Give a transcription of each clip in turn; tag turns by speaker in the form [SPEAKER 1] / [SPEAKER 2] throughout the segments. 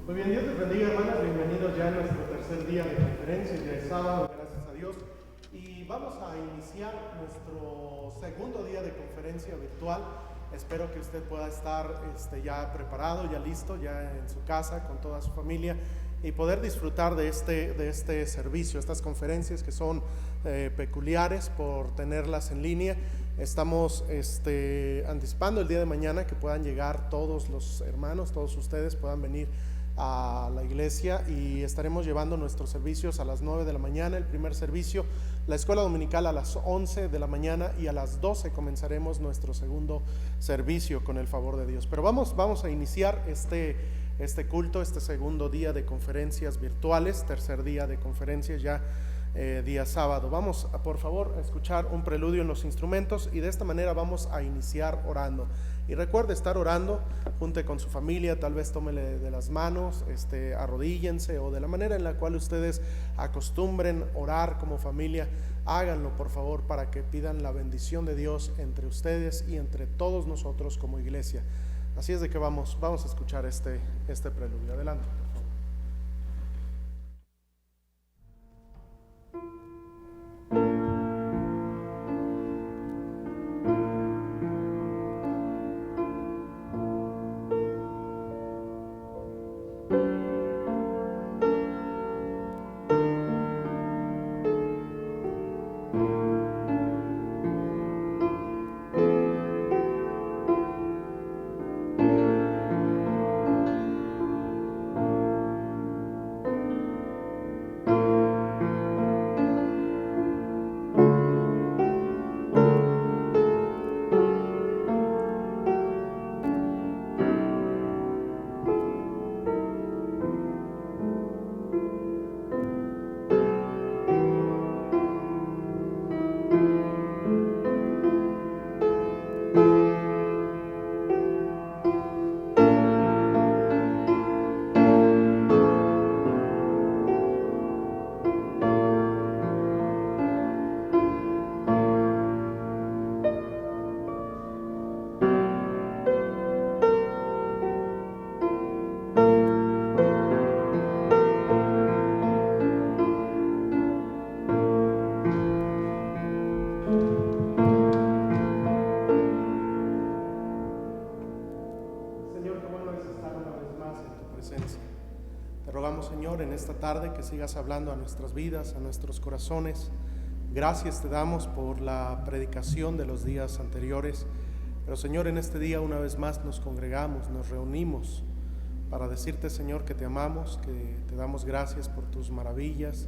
[SPEAKER 1] Muy bien, Dios les bendiga, hermanas. Bienvenidos ya a nuestro tercer día de conferencia, ya es sábado, gracias a Dios. Y vamos a iniciar nuestro segundo día de conferencia virtual. Espero que usted pueda estar ya preparado, ya listo, ya en su casa con toda su familia y poder disfrutar de este servicio, estas conferencias que son peculiares por tenerlas en línea. Estamos anticipando el día de mañana que puedan llegar todos los hermanos, todos ustedes puedan venir a la iglesia y estaremos llevando nuestros servicios a las 9 de la mañana, el primer servicio, la escuela dominical a las 11 de la mañana y a las 12 comenzaremos nuestro segundo servicio con el favor de Dios. Pero vamos a iniciar este culto, este segundo día de conferencias virtuales, tercer día de conferencias ya día sábado. Vamos por favor a escuchar un preludio en los instrumentos y de esta manera vamos a iniciar orando. Y recuerde estar orando, junte con su familia, tal vez tómele de las manos, arrodíllense o de la manera en la cual ustedes acostumbren orar como familia, háganlo por favor para que pidan la bendición de Dios entre ustedes y entre todos nosotros como iglesia. Así es de que vamos a escuchar este preludio. Adelante, por favor. Esta tarde que sigas hablando a nuestras vidas, a nuestros corazones. Gracias te damos por la predicación de los días anteriores, pero Señor, en este día una vez más nos congregamos, nos reunimos para decirte, Señor, que te amamos, que te damos gracias por tus maravillas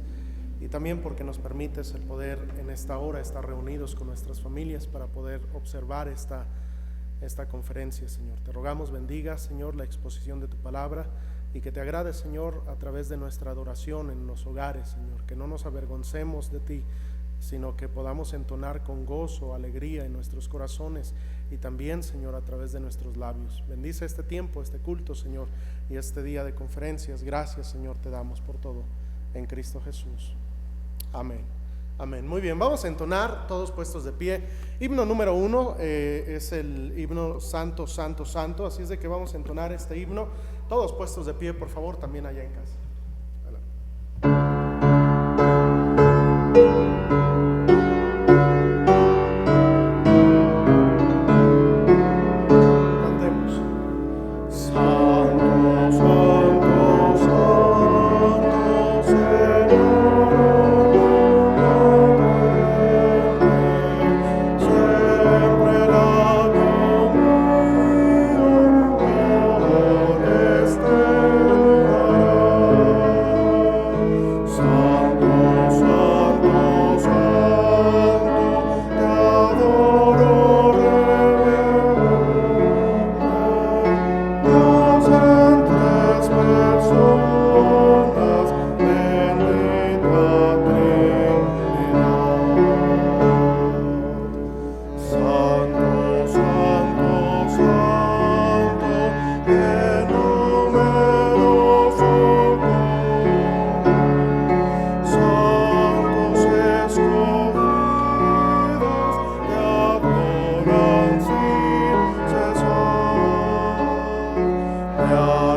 [SPEAKER 1] y también porque nos permites el poder en esta hora estar reunidos con nuestras familias para poder observar esta conferencia, Señor. Te rogamos bendiga, Señor, la exposición de tu palabra y que te agrade, Señor, a través de nuestra adoración en los hogares, Señor, que no nos avergoncemos de ti, sino que podamos entonar con gozo, alegría en nuestros corazones y también, Señor, a través de nuestros labios. Bendice este tiempo, este culto, Señor, y este día de conferencias. Gracias, Señor, te damos por todo en Cristo Jesús. Amén. Amén. Muy bien, vamos a entonar todos puestos de pie. Himno número 1 es el himno Santo, Santo, Santo. Así es de que vamos a entonar este himno. Todos puestos de pie, por favor, también allá en casa.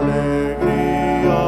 [SPEAKER 1] alegría.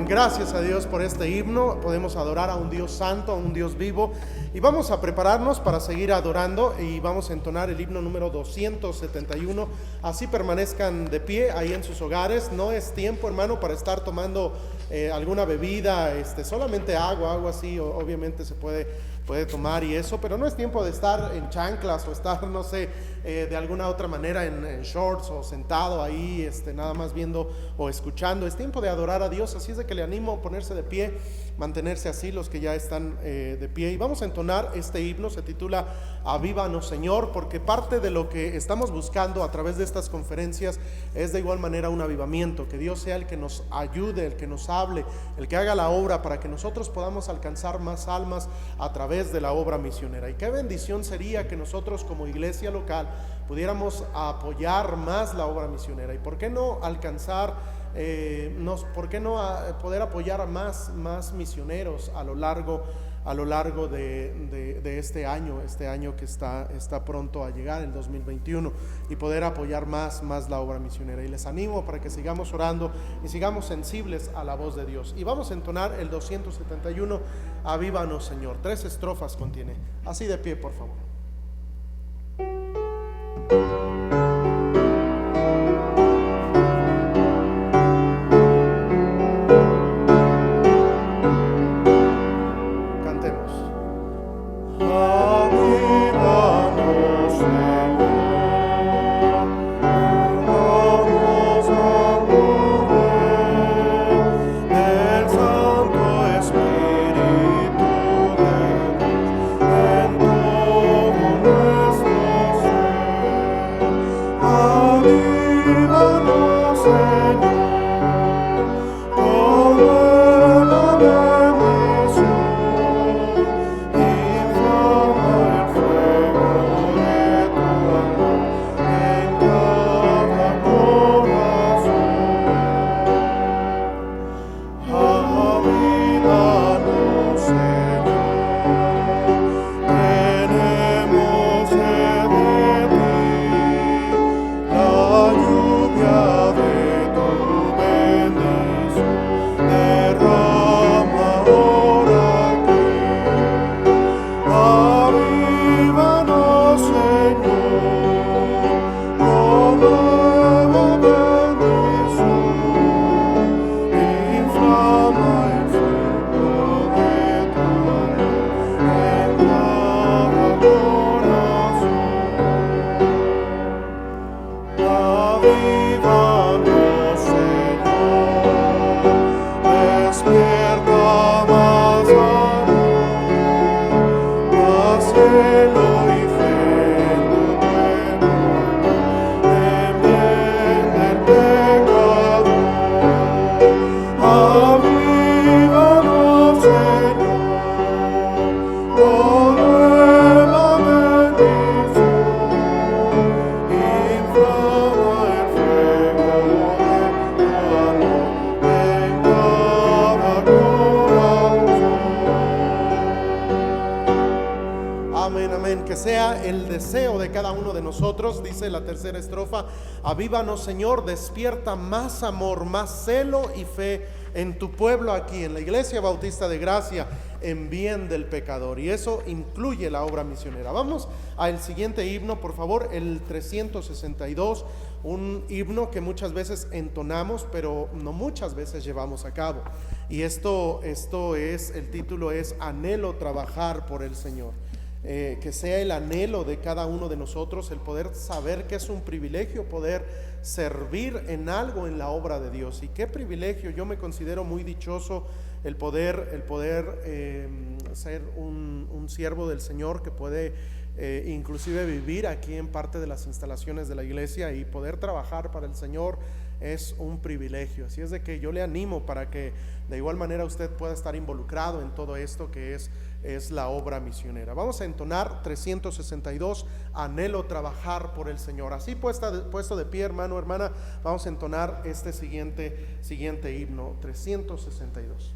[SPEAKER 1] Gracias a Dios por este himno. Podemos adorar a un Dios santo, a un Dios vivo, y vamos a prepararnos para seguir adorando, y vamos a entonar el himno número 271. Así permanezcan de pie ahí en sus hogares. No es tiempo, hermano, para estar tomando alguna bebida, solamente agua así, obviamente se puede tomar y eso, pero no es tiempo de estar en chanclas o estar, no sé, de alguna otra manera en shorts o sentado ahí, nada más viendo o escuchando. Es tiempo de adorar a Dios, así es de que le animo a ponerse de pie, mantenerse así los que ya están de pie, y vamos a entonar este himno. Se titula Avívanos, Señor, porque parte de lo que estamos buscando a través de estas conferencias es de igual manera un avivamiento, que Dios sea el que nos ayude, el que nos hable, el que haga la obra para que nosotros podamos alcanzar más almas a través de la obra misionera. Y qué bendición sería que nosotros como iglesia local pudiéramos apoyar más la obra misionera, y por qué no alcanzar ¿por qué no poder apoyar a más misioneros a lo largo de este año que está pronto a llegar, el 2021, y poder apoyar más la obra misionera? Y les animo para que sigamos orando y sigamos sensibles a la voz de Dios. Y vamos a entonar el 271, Avívanos, Señor. 3 estrofas contiene. Así de pie, por favor. Dice la tercera estrofa: avívanos, Señor, despierta más amor, más celo y fe en tu pueblo aquí en la Iglesia Bautista de Gracia, en bien del pecador. Y eso incluye la obra misionera. Vamos al siguiente himno, por favor, el 362, un himno que muchas veces entonamos, pero no muchas veces llevamos a cabo. Y esto es, el título es Anhelo trabajar por el Señor. Que sea el anhelo de cada uno de nosotros el poder saber que es un privilegio poder servir en algo en la obra de Dios. Y qué privilegio, yo me considero muy dichoso el poder ser un siervo del Señor que puede inclusive vivir aquí en parte de las instalaciones de la iglesia, y poder trabajar para el Señor es un privilegio. Así es de que yo le animo para que de igual manera usted pueda estar involucrado en todo esto que es la obra misionera. Vamos a entonar 362, Anhelo trabajar por el Señor. Así puesto de pie, hermano, hermana, vamos a entonar este siguiente himno, 362.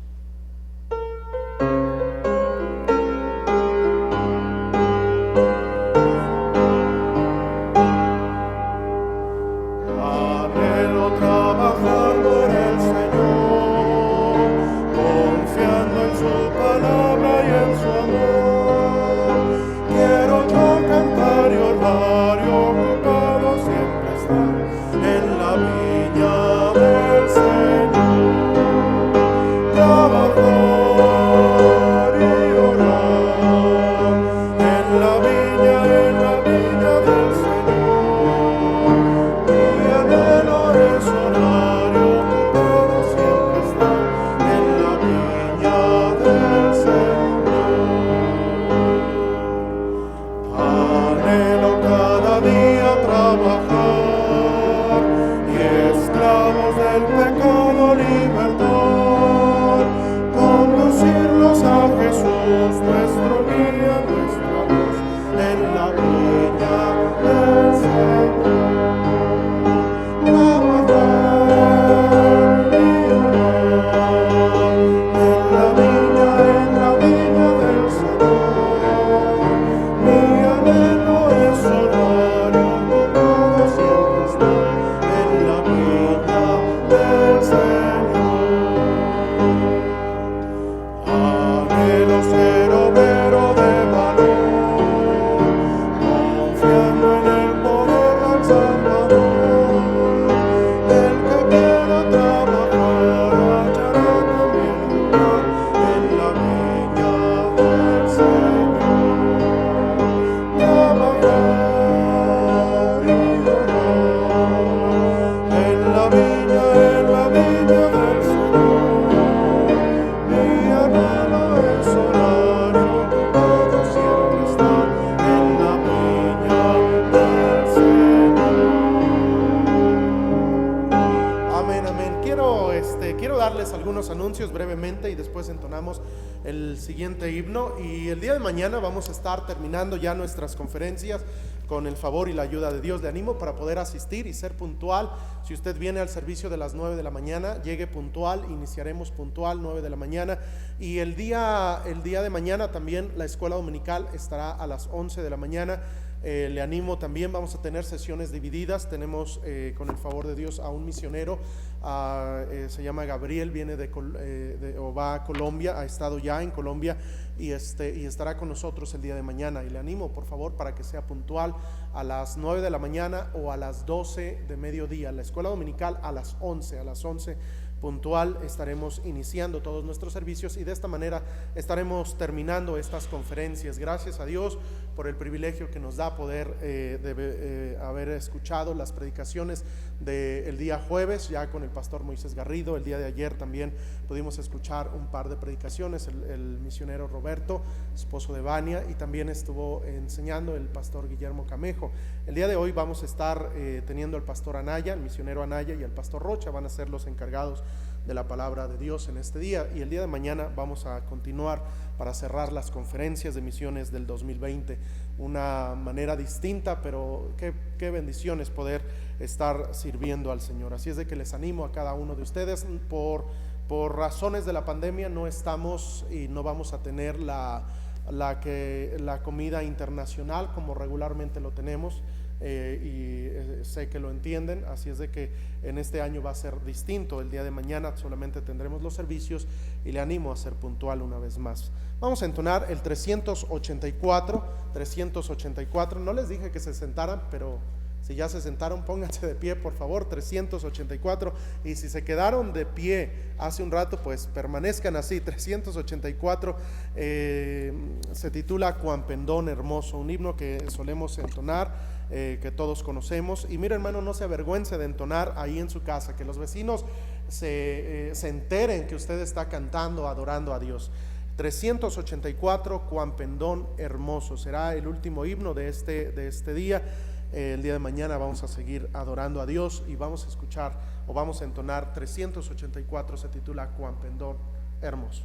[SPEAKER 1] anuncios brevemente y después entonamos el siguiente himno. Y el día de mañana vamos a estar terminando ya nuestras conferencias con el favor y la ayuda de Dios. Le animo para poder asistir y ser puntual. Si usted viene al servicio de las 9 de la mañana, llegue puntual, iniciaremos puntual 9 de la mañana. Y el día de mañana también la escuela dominical estará a las 11 de la mañana. Le animo también, vamos a tener sesiones divididas. Tenemos con el favor de Dios a un misionero, se llama Gabriel, viene o va a Colombia, ha estado ya en Colombia y estará con nosotros el día de mañana. Y le animo por favor para que sea puntual a las 9 de la mañana o a las 12 de mediodía. La escuela dominical a las 11 puntual estaremos iniciando todos nuestros servicios y de esta manera estaremos terminando estas conferencias. Gracias a Dios por el privilegio que nos da poder haber escuchado las predicaciones del día jueves ya con el pastor Moisés Garrido. El día de ayer también pudimos escuchar un par de predicaciones, el misionero Roberto, esposo de Vania, y también estuvo enseñando el pastor Guillermo Camejo. El día de hoy vamos a estar teniendo al pastor Anaya, el misionero Anaya, y al pastor Rocha van a ser los encargados de la palabra de Dios en este día. Y el día de mañana vamos a continuar para cerrar las conferencias de misiones del 2020, una manera distinta, pero qué bendición es poder estar sirviendo al Señor. Así es de que les animo a cada uno de ustedes. Por razones de la pandemia no estamos y no vamos a tener la comida internacional como regularmente lo tenemos. Sé que lo entienden, así es de que en este año va a ser distinto. El día de mañana solamente tendremos los servicios y le animo a ser puntual una vez más. Vamos a entonar el 384. No les dije que se sentaran, pero si ya se sentaron, pónganse de pie por favor. 384, y si se quedaron de pie hace un rato, pues permanezcan así. 384 se titula Cuán Pendón Hermoso, un himno que solemos entonar, que todos conocemos. Y mira, hermano, no se avergüence de entonar ahí en su casa, que los vecinos se enteren que usted está cantando, adorando a Dios. 384, Cuán Pendón Hermoso, será el último himno de este día. El día de mañana vamos a seguir adorando a Dios y vamos a escuchar o vamos a entonar 384, se titula Cuán Pendón Hermoso.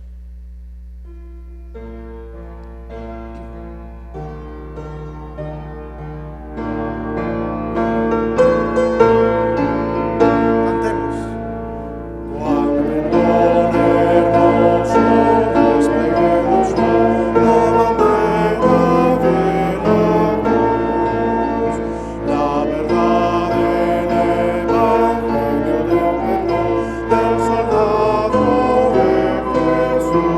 [SPEAKER 2] Del soldado de Jesús.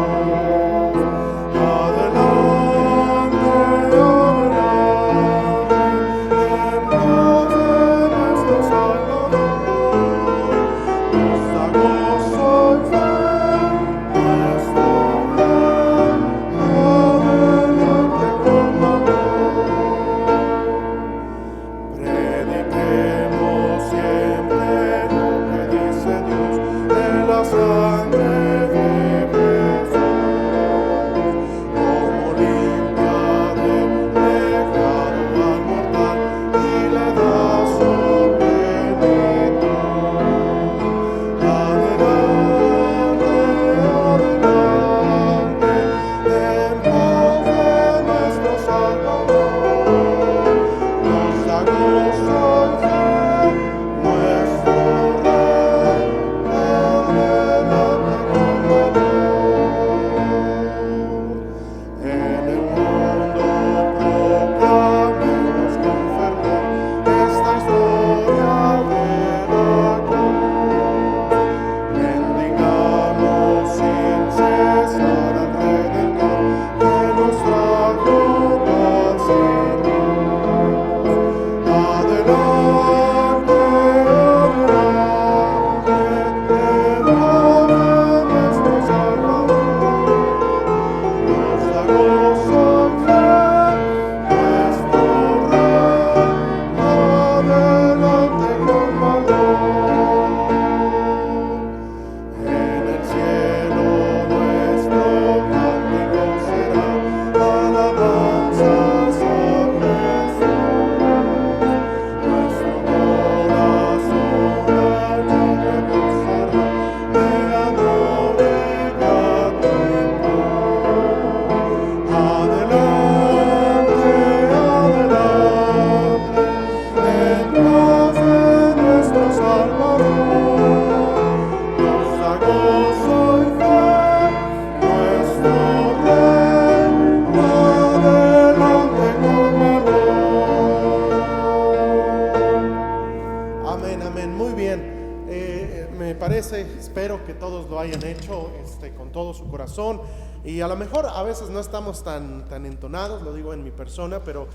[SPEAKER 1] parece, espero que todos lo hayan hecho con todo su corazón, y a lo mejor a veces no estamos tan entonados, lo digo en mi persona, pero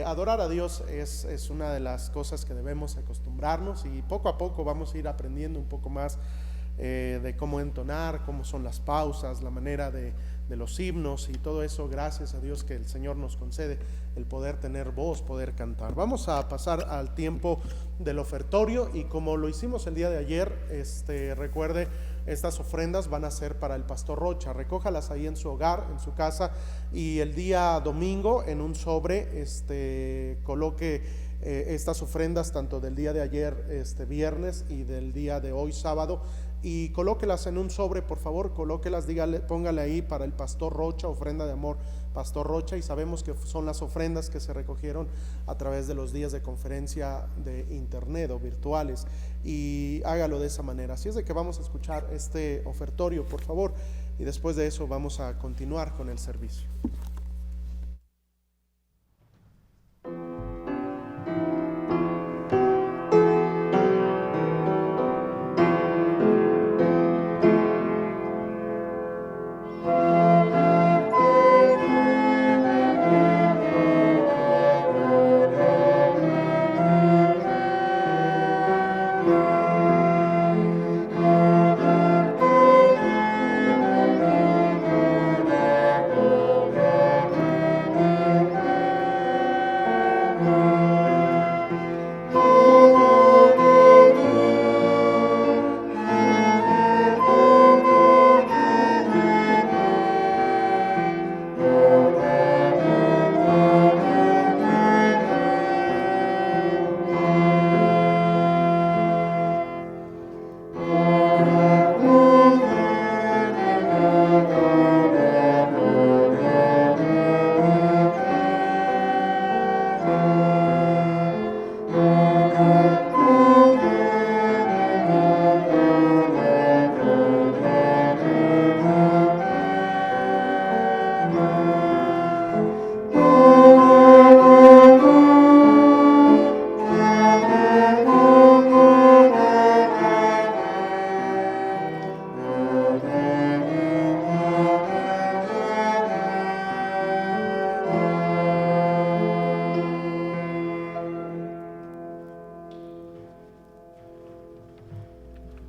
[SPEAKER 1] adorar a Dios es una de las cosas que debemos acostumbrarnos, y poco a poco vamos a ir aprendiendo un poco más de cómo entonar, cómo son las pausas, la manera de los himnos y todo eso. Gracias a Dios que el Señor nos concede el poder tener voz, poder cantar. Vamos a pasar al tiempo del ofertorio, y como lo hicimos el día de ayer, recuerde, estas ofrendas van a ser para el pastor Rocha. Recójalas ahí en su hogar, en su casa, y el día domingo en un sobre coloque estas ofrendas, tanto del día de ayer viernes y del día de hoy sábado, y colóquelas en un sobre, por favor, colóquelas, dígale, póngale ahí para el pastor Rocha, ofrenda de amor pastor Rocha, y sabemos que son las ofrendas que se recogieron a través de los días de conferencia de internet o virtuales, y hágalo de esa manera. Así es de que vamos a escuchar este ofertorio, por favor, y después de eso vamos a continuar con el servicio.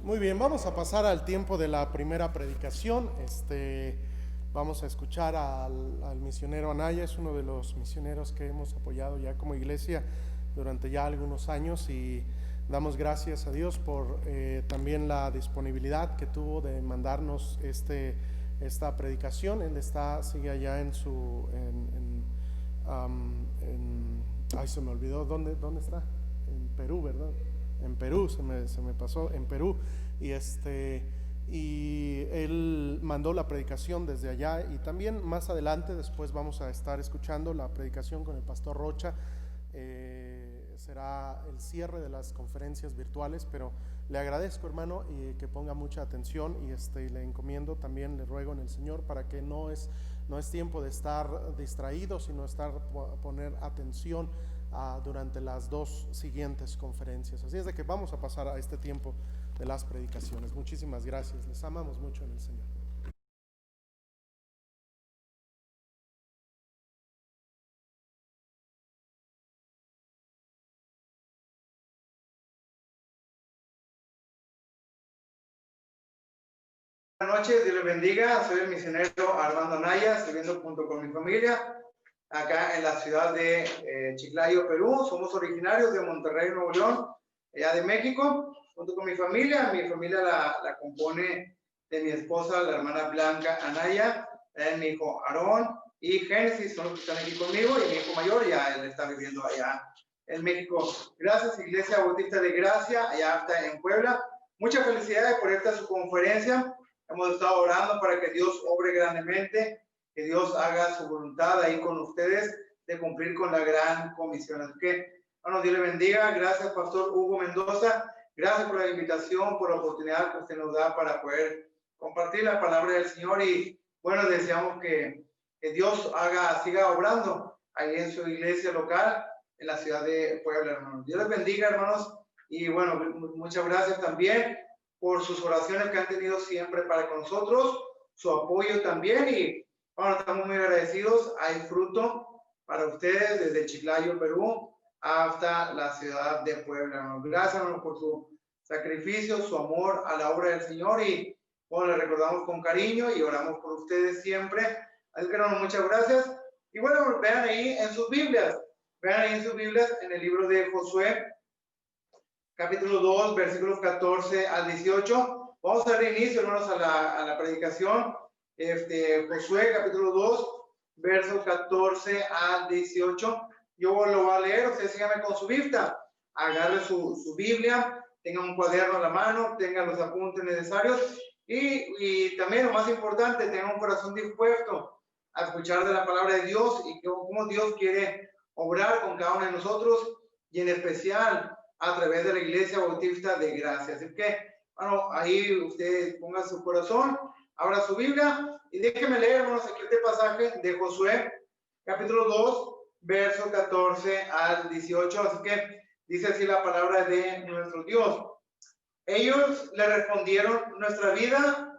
[SPEAKER 1] Muy bien, vamos a pasar al tiempo de la primera predicación. Vamos a escuchar al misionero Anaya. Es uno de los misioneros que hemos apoyado ya como iglesia durante ya algunos años, y damos gracias a Dios por también la disponibilidad que tuvo de mandarnos esta predicación. Él sigue allá en su ay, se me olvidó dónde está, en Perú, ¿verdad? En Perú, se me pasó, en Perú, y él mandó la predicación desde allá, y también más adelante después vamos a estar escuchando la predicación con el pastor Rocha. Será el cierre de las conferencias virtuales, pero le agradezco, hermano, y que ponga mucha atención, y le encomiendo también, le ruego en el Señor, para que no es tiempo de estar distraído, sino poner atención durante las dos siguientes conferencias. Así es de que vamos a pasar a este tiempo de las predicaciones. Muchísimas gracias, les amamos mucho en el Señor.
[SPEAKER 2] Buenas noches, Dios les bendiga. Soy el misionero Armando Anaya, sirviendo junto con mi familia acá en la ciudad de Chiclayo, Perú. Somos originarios de Monterrey, Nuevo León, allá de México. Junto con mi familia la compone de mi esposa, la hermana Blanca Anaya, mi hijo Aarón y Génesis, son los que están aquí conmigo, y mi hijo mayor ya él está viviendo allá en México. Gracias, Iglesia Bautista de Gracia, allá está en Puebla. Muchas felicidades por esta su conferencia. Hemos estado orando para que Dios obre grandemente, que Dios haga su voluntad ahí con ustedes de cumplir con la gran comisión. Así que, bueno, Dios le bendiga. Gracias, Pastor Hugo Mendoza. Gracias por la invitación, por la oportunidad que usted nos da para poder compartir la palabra del Señor. Y bueno, deseamos que Dios siga obrando ahí en su iglesia local, en la ciudad de Puebla, hermanos. Dios les bendiga, hermanos. Y bueno, muchas gracias también por sus oraciones que han tenido siempre para con nosotros, su apoyo también, y bueno, estamos muy agradecidos. Hay fruto para ustedes desde Chiclayo, Perú, hasta la ciudad de Puebla, hermanos. Gracias, hermanos, por su sacrificio, su amor a la obra del Señor, y bueno, le recordamos con cariño y oramos por ustedes siempre. Así que, hermanos, muchas gracias. Y bueno, vean ahí en sus Biblias, en el libro de Josué, capítulo 2, versículos 14 al 18. Vamos a dar inicio, hermanos, a la predicación. Josué, capítulo 2, versos 14 al 18. Yo lo voy a leer, ustedes síganme con su Biblia. Agarre su Biblia, tengan un cuaderno a la mano, tengan los apuntes necesarios, y también, lo más importante, tengan un corazón dispuesto a escuchar de la palabra de Dios y cómo Dios quiere obrar con cada uno de nosotros, y en especial a través de la Iglesia Bautista de Gracia. Así que, bueno, ahí usted ponga su corazón, abra su Biblia y déjeme leer, hermanos, aquí este pasaje de Josué, capítulo 2, verso 14 al 18. Así que dice así la palabra de nuestro Dios. Ellos le respondieron: nuestra vida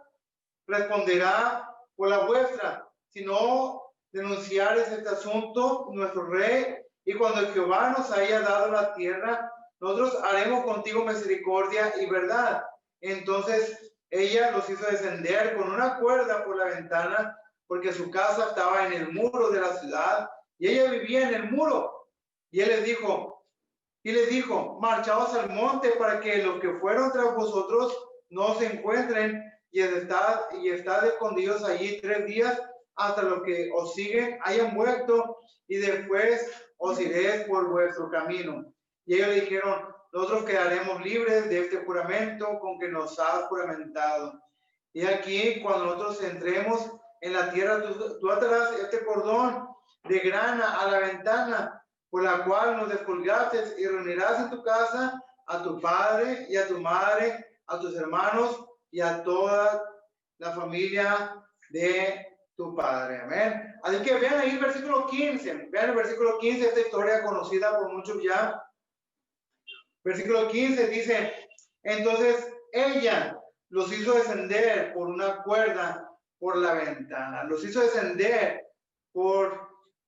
[SPEAKER 2] responderá por la vuestra, si no denunciares este asunto nuestro rey, y cuando Jehová nos haya dado la tierra, nosotros haremos contigo misericordia y verdad. Entonces ella los hizo descender con una cuerda por la ventana, porque su casa estaba en el muro de la ciudad, y ella vivía en el muro. Y él les dijo, marchaos al monte, para que los que fueron tras vosotros no se encuentren, y estad escondidos allí 3 días, hasta los que os siguen hayan vuelto, y después os iréis por vuestro camino. Y ellos le dijeron: nosotros quedaremos libres de este juramento con que nos has juramentado. Y aquí, cuando nosotros entremos en la tierra, tú atarás este cordón de grana a la ventana por la cual nos descolgaste, y reunirás en tu casa a tu padre y a tu madre, a tus hermanos y a toda la familia de tu padre. Amén. Así que vean ahí el versículo 15. Vean el versículo 15, esta historia conocida por muchos ya. Versículo 15 dice: entonces ella los hizo descender por una cuerda por la ventana. Los hizo descender con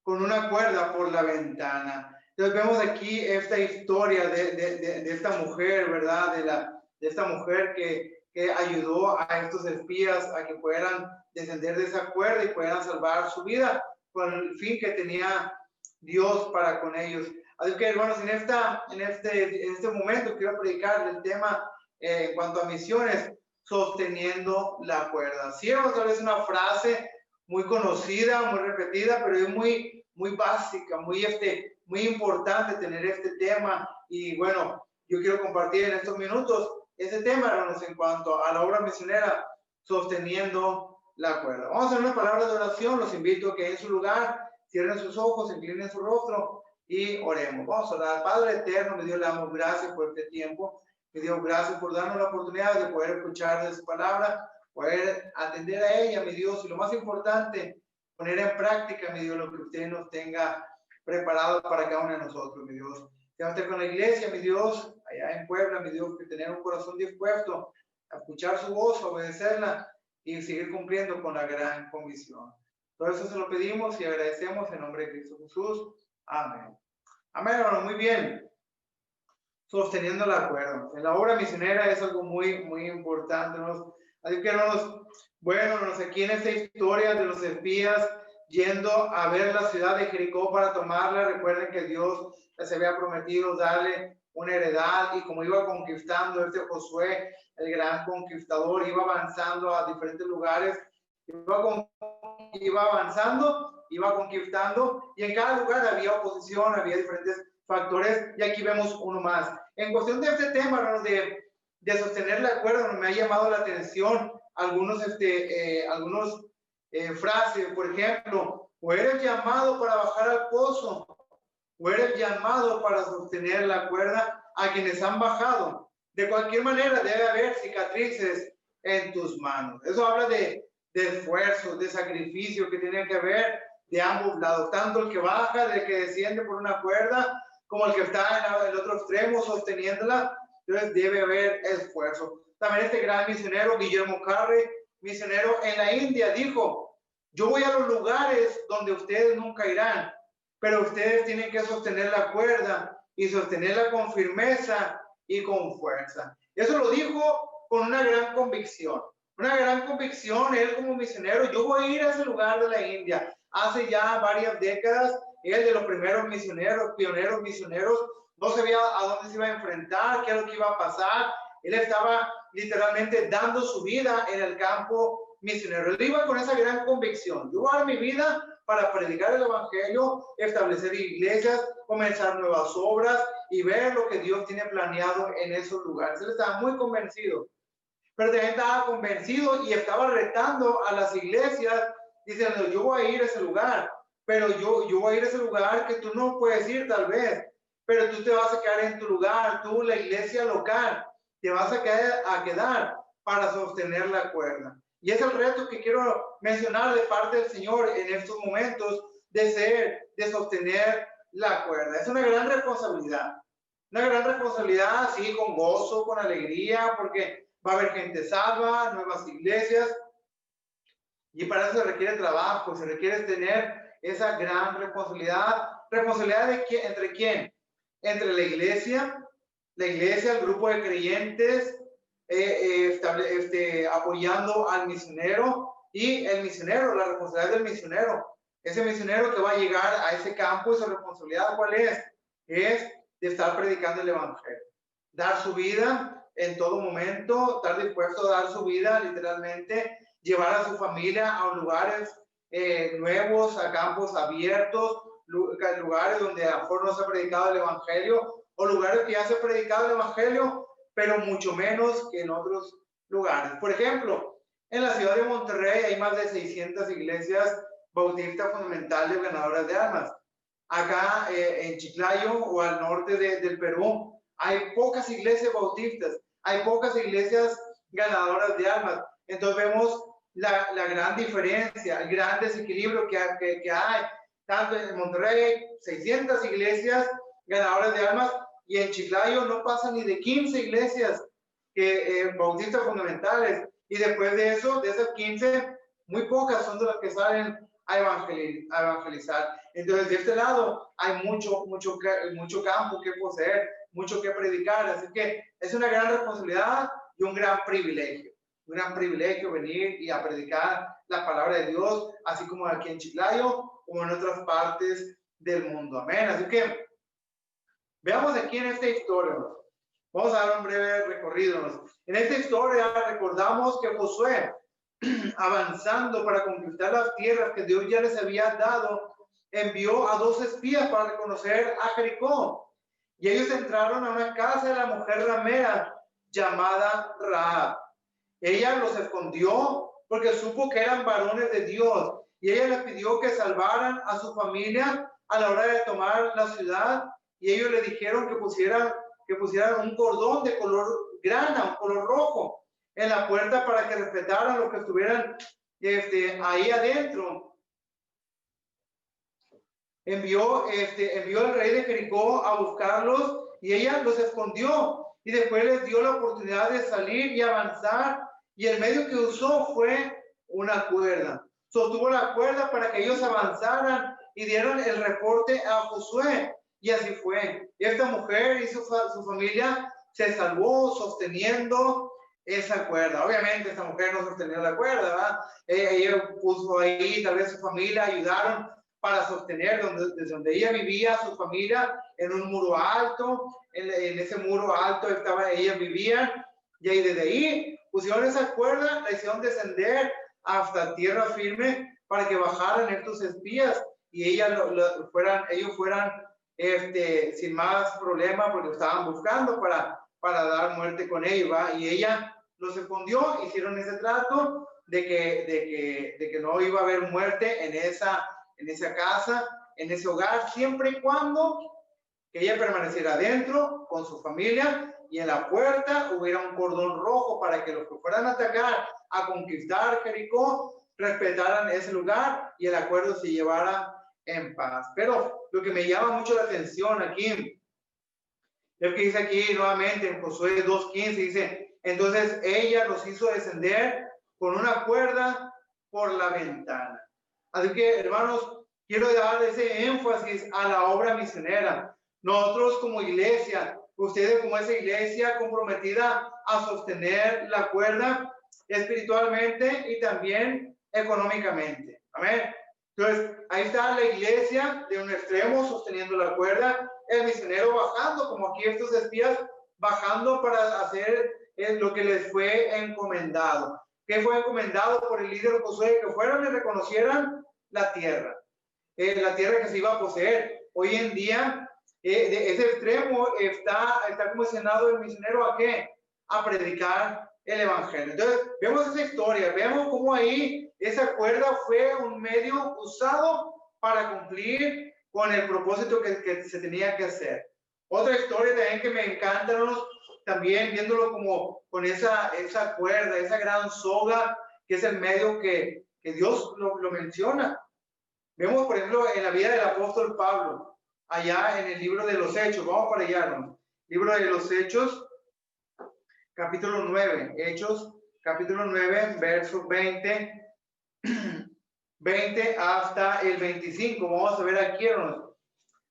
[SPEAKER 2] una cuerda por la ventana. Entonces vemos aquí esta historia de esta mujer, ¿verdad? De esta mujer que ayudó a estos espías a que puedan descender de esa cuerda y puedan salvar su vida con el fin que tenía Dios para con ellos. Así que, hermanos, en este momento quiero predicar el tema en cuanto a misiones, sosteniendo la cuerda. Sí, tal vez una frase muy conocida, muy repetida, pero es muy básica, muy importante tener este tema. Y bueno, yo quiero compartir en estos minutos ese tema, hermanos, en cuanto a la obra misionera, sosteniendo la cuerda. Vamos a hacer una palabra de oración. Los invito a que en su lugar cierren sus ojos, inclinen su rostro y oremos. Vamos a orar. Padre eterno, mi Dios, le damos gracias por este tiempo. Mi Dios, gracias por darnos la oportunidad de poder escuchar de su palabra, poder atender a ella, mi Dios, y lo más importante, poner en práctica, mi Dios, lo que usted nos tenga preparado para cada uno de nosotros, mi Dios. Quédate con la iglesia, mi Dios, allá en Puebla, mi Dios, que tener un corazón dispuesto a escuchar su voz, a obedecerla y seguir cumpliendo con la gran comisión. Todo eso se lo pedimos y agradecemos en nombre de Cristo Jesús. Amén. Amén, hermano, muy bien. Sosteniendo la cuerda. En la obra misionera es algo muy importante, ¿no? Así que, hermanos, bueno, hermanos, aquí en esta historia de los espías yendo a ver la ciudad de Jericó para tomarla, recuerden que Dios les había prometido darle una heredad, y como iba conquistando Josué, el gran conquistador, iba avanzando a diferentes lugares, iba avanzando, iba conquistando, y en cada lugar había oposición, había diferentes factores, y aquí vemos uno más. En cuestión de este tema, hermanos, de sostener la cuerda, me ha llamado la atención algunos frases, por ejemplo: o eres llamado para bajar al pozo, o eres llamado para sostener la cuerda a quienes han bajado. De cualquier manera debe haber cicatrices en tus manos. Eso habla de esfuerzo, de sacrificio que tiene que haber de ambos lados, tanto el que baja, el que desciende por una cuerda, como el que está en el otro extremo sosteniéndola. Entonces debe haber esfuerzo. También este gran misionero, Guillermo Carrey, misionero en la India, dijo: yo voy a los lugares donde ustedes nunca irán, pero ustedes tienen que sostener la cuerda y sostenerla con firmeza y con fuerza. Eso lo dijo con una gran convicción. Una gran convicción, él como misionero: yo voy a ir a ese lugar de la India. Hace ya varias décadas, él de los primeros misioneros, pioneros misioneros, no sabía a dónde se iba a enfrentar, qué es lo que iba a pasar. Él estaba literalmente dando su vida en el campo misionero. Él iba con esa gran convicción: yo voy a dar mi vida para predicar el evangelio, establecer iglesias, comenzar nuevas obras y ver lo que Dios tiene planeado en esos lugares. Él estaba muy convencido, pero también estaba convencido y estaba retando a las iglesias diciendo: yo voy a ir a ese lugar, pero yo voy a ir a ese lugar que tú no puedes ir tal vez, pero tú te vas a quedar en tu lugar, tú, la iglesia local, te vas a quedar para sostener la cuerda. Y es el reto que quiero mencionar de parte del Señor en estos momentos, de sostener la cuerda. Es una gran responsabilidad, sí, con gozo, con alegría, porque va a haber gente salva, nuevas iglesias, y para eso se requiere trabajo, se requiere tener esa gran responsabilidad. ¿Responsabilidad de quién? ¿Entre quién? Entre la iglesia, el grupo de creyentes, apoyando al misionero, y el misionero, la responsabilidad del misionero. Ese misionero que va a llegar a ese campo, esa responsabilidad, ¿cuál es? Es de estar predicando el evangelio, dar su vida en todo momento, estar dispuesto a dar su vida literalmente, llevar a su familia a lugares nuevos, a campos abiertos, lugares donde a lo mejor no se ha predicado el evangelio, o lugares que ya se ha predicado el evangelio, pero mucho menos que en otros lugares. Por ejemplo, en la ciudad de Monterrey hay más de 600 iglesias bautistas fundamentales ganadoras de almas. Acá en Chiclayo o al norte del Perú hay pocas iglesias bautistas, hay pocas iglesias ganadoras de almas. Entonces vemos la gran diferencia, el gran desequilibrio que hay. Tanto en Monterrey, 600 iglesias ganadoras de almas, y en Chiclayo no pasa ni de 15 iglesias bautistas fundamentales. Y después de eso, de esas 15, muy pocas son de las que salen a evangelizar. Entonces, de este lado hay mucho campo que poseer, mucho que predicar. Así que es una gran responsabilidad y un gran privilegio. Un gran privilegio venir y a predicar la palabra de Dios, así como aquí en Chiclayo, como en otras partes del mundo. Amén. Así que veamos aquí en esta historia. Vamos a dar un breve recorrido. En esta historia recordamos que Josué, avanzando para conquistar las tierras que Dios ya les había dado, envió a 2 espías para reconocer a Jericó. Y ellos entraron a una casa de la mujer ramera llamada Rahab. Ella los escondió porque supo que eran varones de Dios, y ella les pidió que salvaran a su familia a la hora de tomar la ciudad, y ellos le dijeron que pusieran un cordón de color grana, un color rojo, en la puerta para que respetaran los que estuvieran ahí adentro. Envió el rey de Jericó a buscarlos, y ella los escondió, y después les dio la oportunidad de salir y avanzar, y el medio que usó fue una cuerda. Sostuvo la cuerda para que ellos avanzaran y dieron el reporte a Josué, y así fue. Y esta mujer y su familia se salvó sosteniendo esa cuerda. Obviamente esta mujer no sostenía la cuerda, ¿verdad? Ella puso ahí, tal vez su familia ayudaron para sostener desde donde ella vivía, su familia, en un muro alto. En ese muro alto ellas vivían, y ahí desde ahí pusieron esa cuerda, la hicieron descender hasta tierra firme para que bajaran estos espías y ellos fueran sin más problema, porque estaban buscando para dar muerte con ellos, ¿va? Y ella los escondió, hicieron ese trato de que no iba a haber muerte en esa casa, en ese hogar, siempre y cuando que ella permaneciera adentro con su familia, y en la puerta hubiera un cordón rojo para que los que fueran a atacar, a conquistar Jericó, respetaran ese lugar y el acuerdo se llevara en paz. Pero lo que me llama mucho la atención aquí Es que dice aquí nuevamente en Josué 2:15, dice, entonces ella los hizo descender con una cuerda por la ventana. Así que, hermanos, quiero dar ese énfasis a la obra misionera. Nosotros como iglesia, ustedes como esa iglesia comprometida a sostener la cuerda espiritualmente y también económicamente. Amén. Entonces, ahí está la iglesia de un extremo sosteniendo la cuerda, el misionero bajando, como aquí estos espías bajando para hacer lo que les fue encomendado. ¿Qué fue encomendado por el líder Josué? Que fueran y reconocieran la tierra que se iba a poseer. Hoy en día, de ese extremo está comisionado el misionero ¿a qué? A predicar el evangelio. Entonces, vemos esa historia, vemos cómo ahí esa cuerda fue un medio usado para cumplir con el propósito que se tenía que hacer. Otra historia también que me encanta, ¿no? También viéndolo como con esa cuerda, esa gran soga, que es el medio que Dios lo menciona. Vemos, por ejemplo, en la vida del apóstol Pablo, allá en el libro de los Hechos. Vamos para allá, ¿no? Libro de los Hechos, capítulo 9. Hechos, capítulo 9, verso 20 hasta el 25. Vamos a ver aquí, ¿no?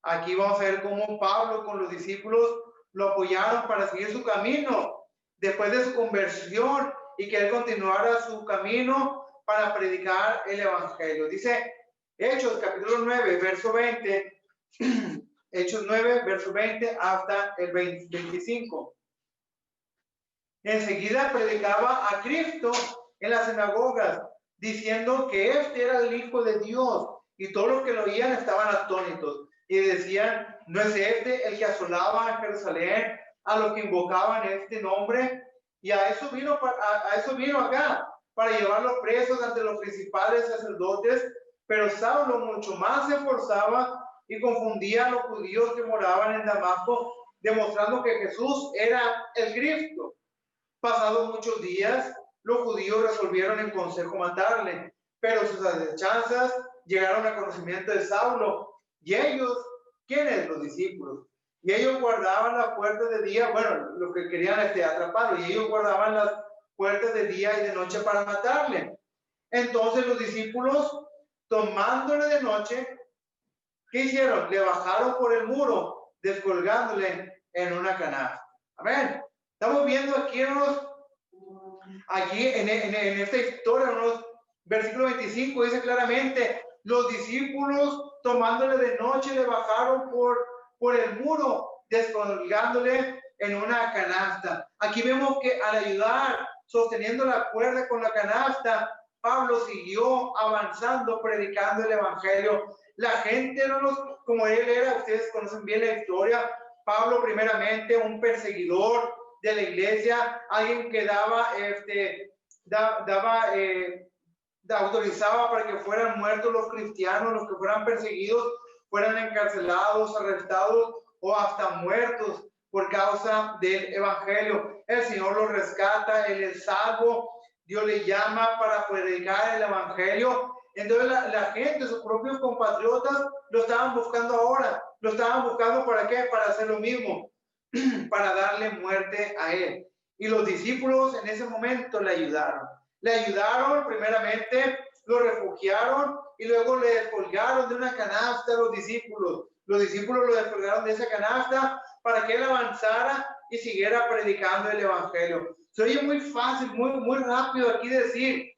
[SPEAKER 2] Aquí vamos a ver cómo Pablo con los discípulos lo apoyaron para seguir su camino después de su conversión y que él continuara su camino para predicar el evangelio. Dice Hechos capítulo 9, verso 20, Hechos 9, verso 20 hasta el 25. Enseguida predicaba a Cristo en las sinagogas, diciendo que este era el Hijo de Dios, y todos los que lo oían estaban atónitos, y decían, ¿no es este el que asolaba a Jerusalén a los que invocaban este nombre? Y a eso vino acá, para llevarlos presos ante los principales sacerdotes. Pero Saulo mucho más se esforzaba y confundía a los judíos que moraban en Damasco, demostrando que Jesús era el Cristo. Pasados muchos días, los judíos resolvieron en consejo matarle, pero sus asechanzas llegaron a conocimiento de Saulo, y ellos, ¿quiénes? Los discípulos. Y ellos guardaban las puertas de día, bueno, los que querían atraparlo, y ellos guardaban las puertas de día y de noche para matarle. Entonces los discípulos, tomándole de noche, ¿qué hicieron? Le bajaron por el muro, descolgándole en una canasta. Amén. Estamos viendo aquí en esta historia, en los versículos 25, dice claramente, los discípulos tomándole de noche le bajaron por el muro, descolgándole en una canasta. Aquí vemos que al ayudar, sosteniendo la cuerda con la canasta, Pablo siguió avanzando, predicando el evangelio. La gente, como él era, ustedes conocen bien la historia, Pablo primeramente un perseguidor de la iglesia, alguien que autorizaba para que fueran muertos los cristianos, los que fueran perseguidos, fueran encarcelados, arrestados o hasta muertos por causa del evangelio. El Señor los rescata, Él es salvo, Dios le llama para predicar el evangelio. Entonces la gente, sus propios compatriotas, lo estaban buscando ahora. Lo estaban buscando ¿para qué? Para hacer lo mismo, para darle muerte a él. Y los discípulos en ese momento le ayudaron. Le ayudaron primeramente, lo refugiaron y luego le descolgaron de una canasta a los discípulos. Los discípulos lo descolgaron de esa canasta para que él avanzara y siguiera predicando el evangelio. Se oye muy fácil, muy rápido aquí decir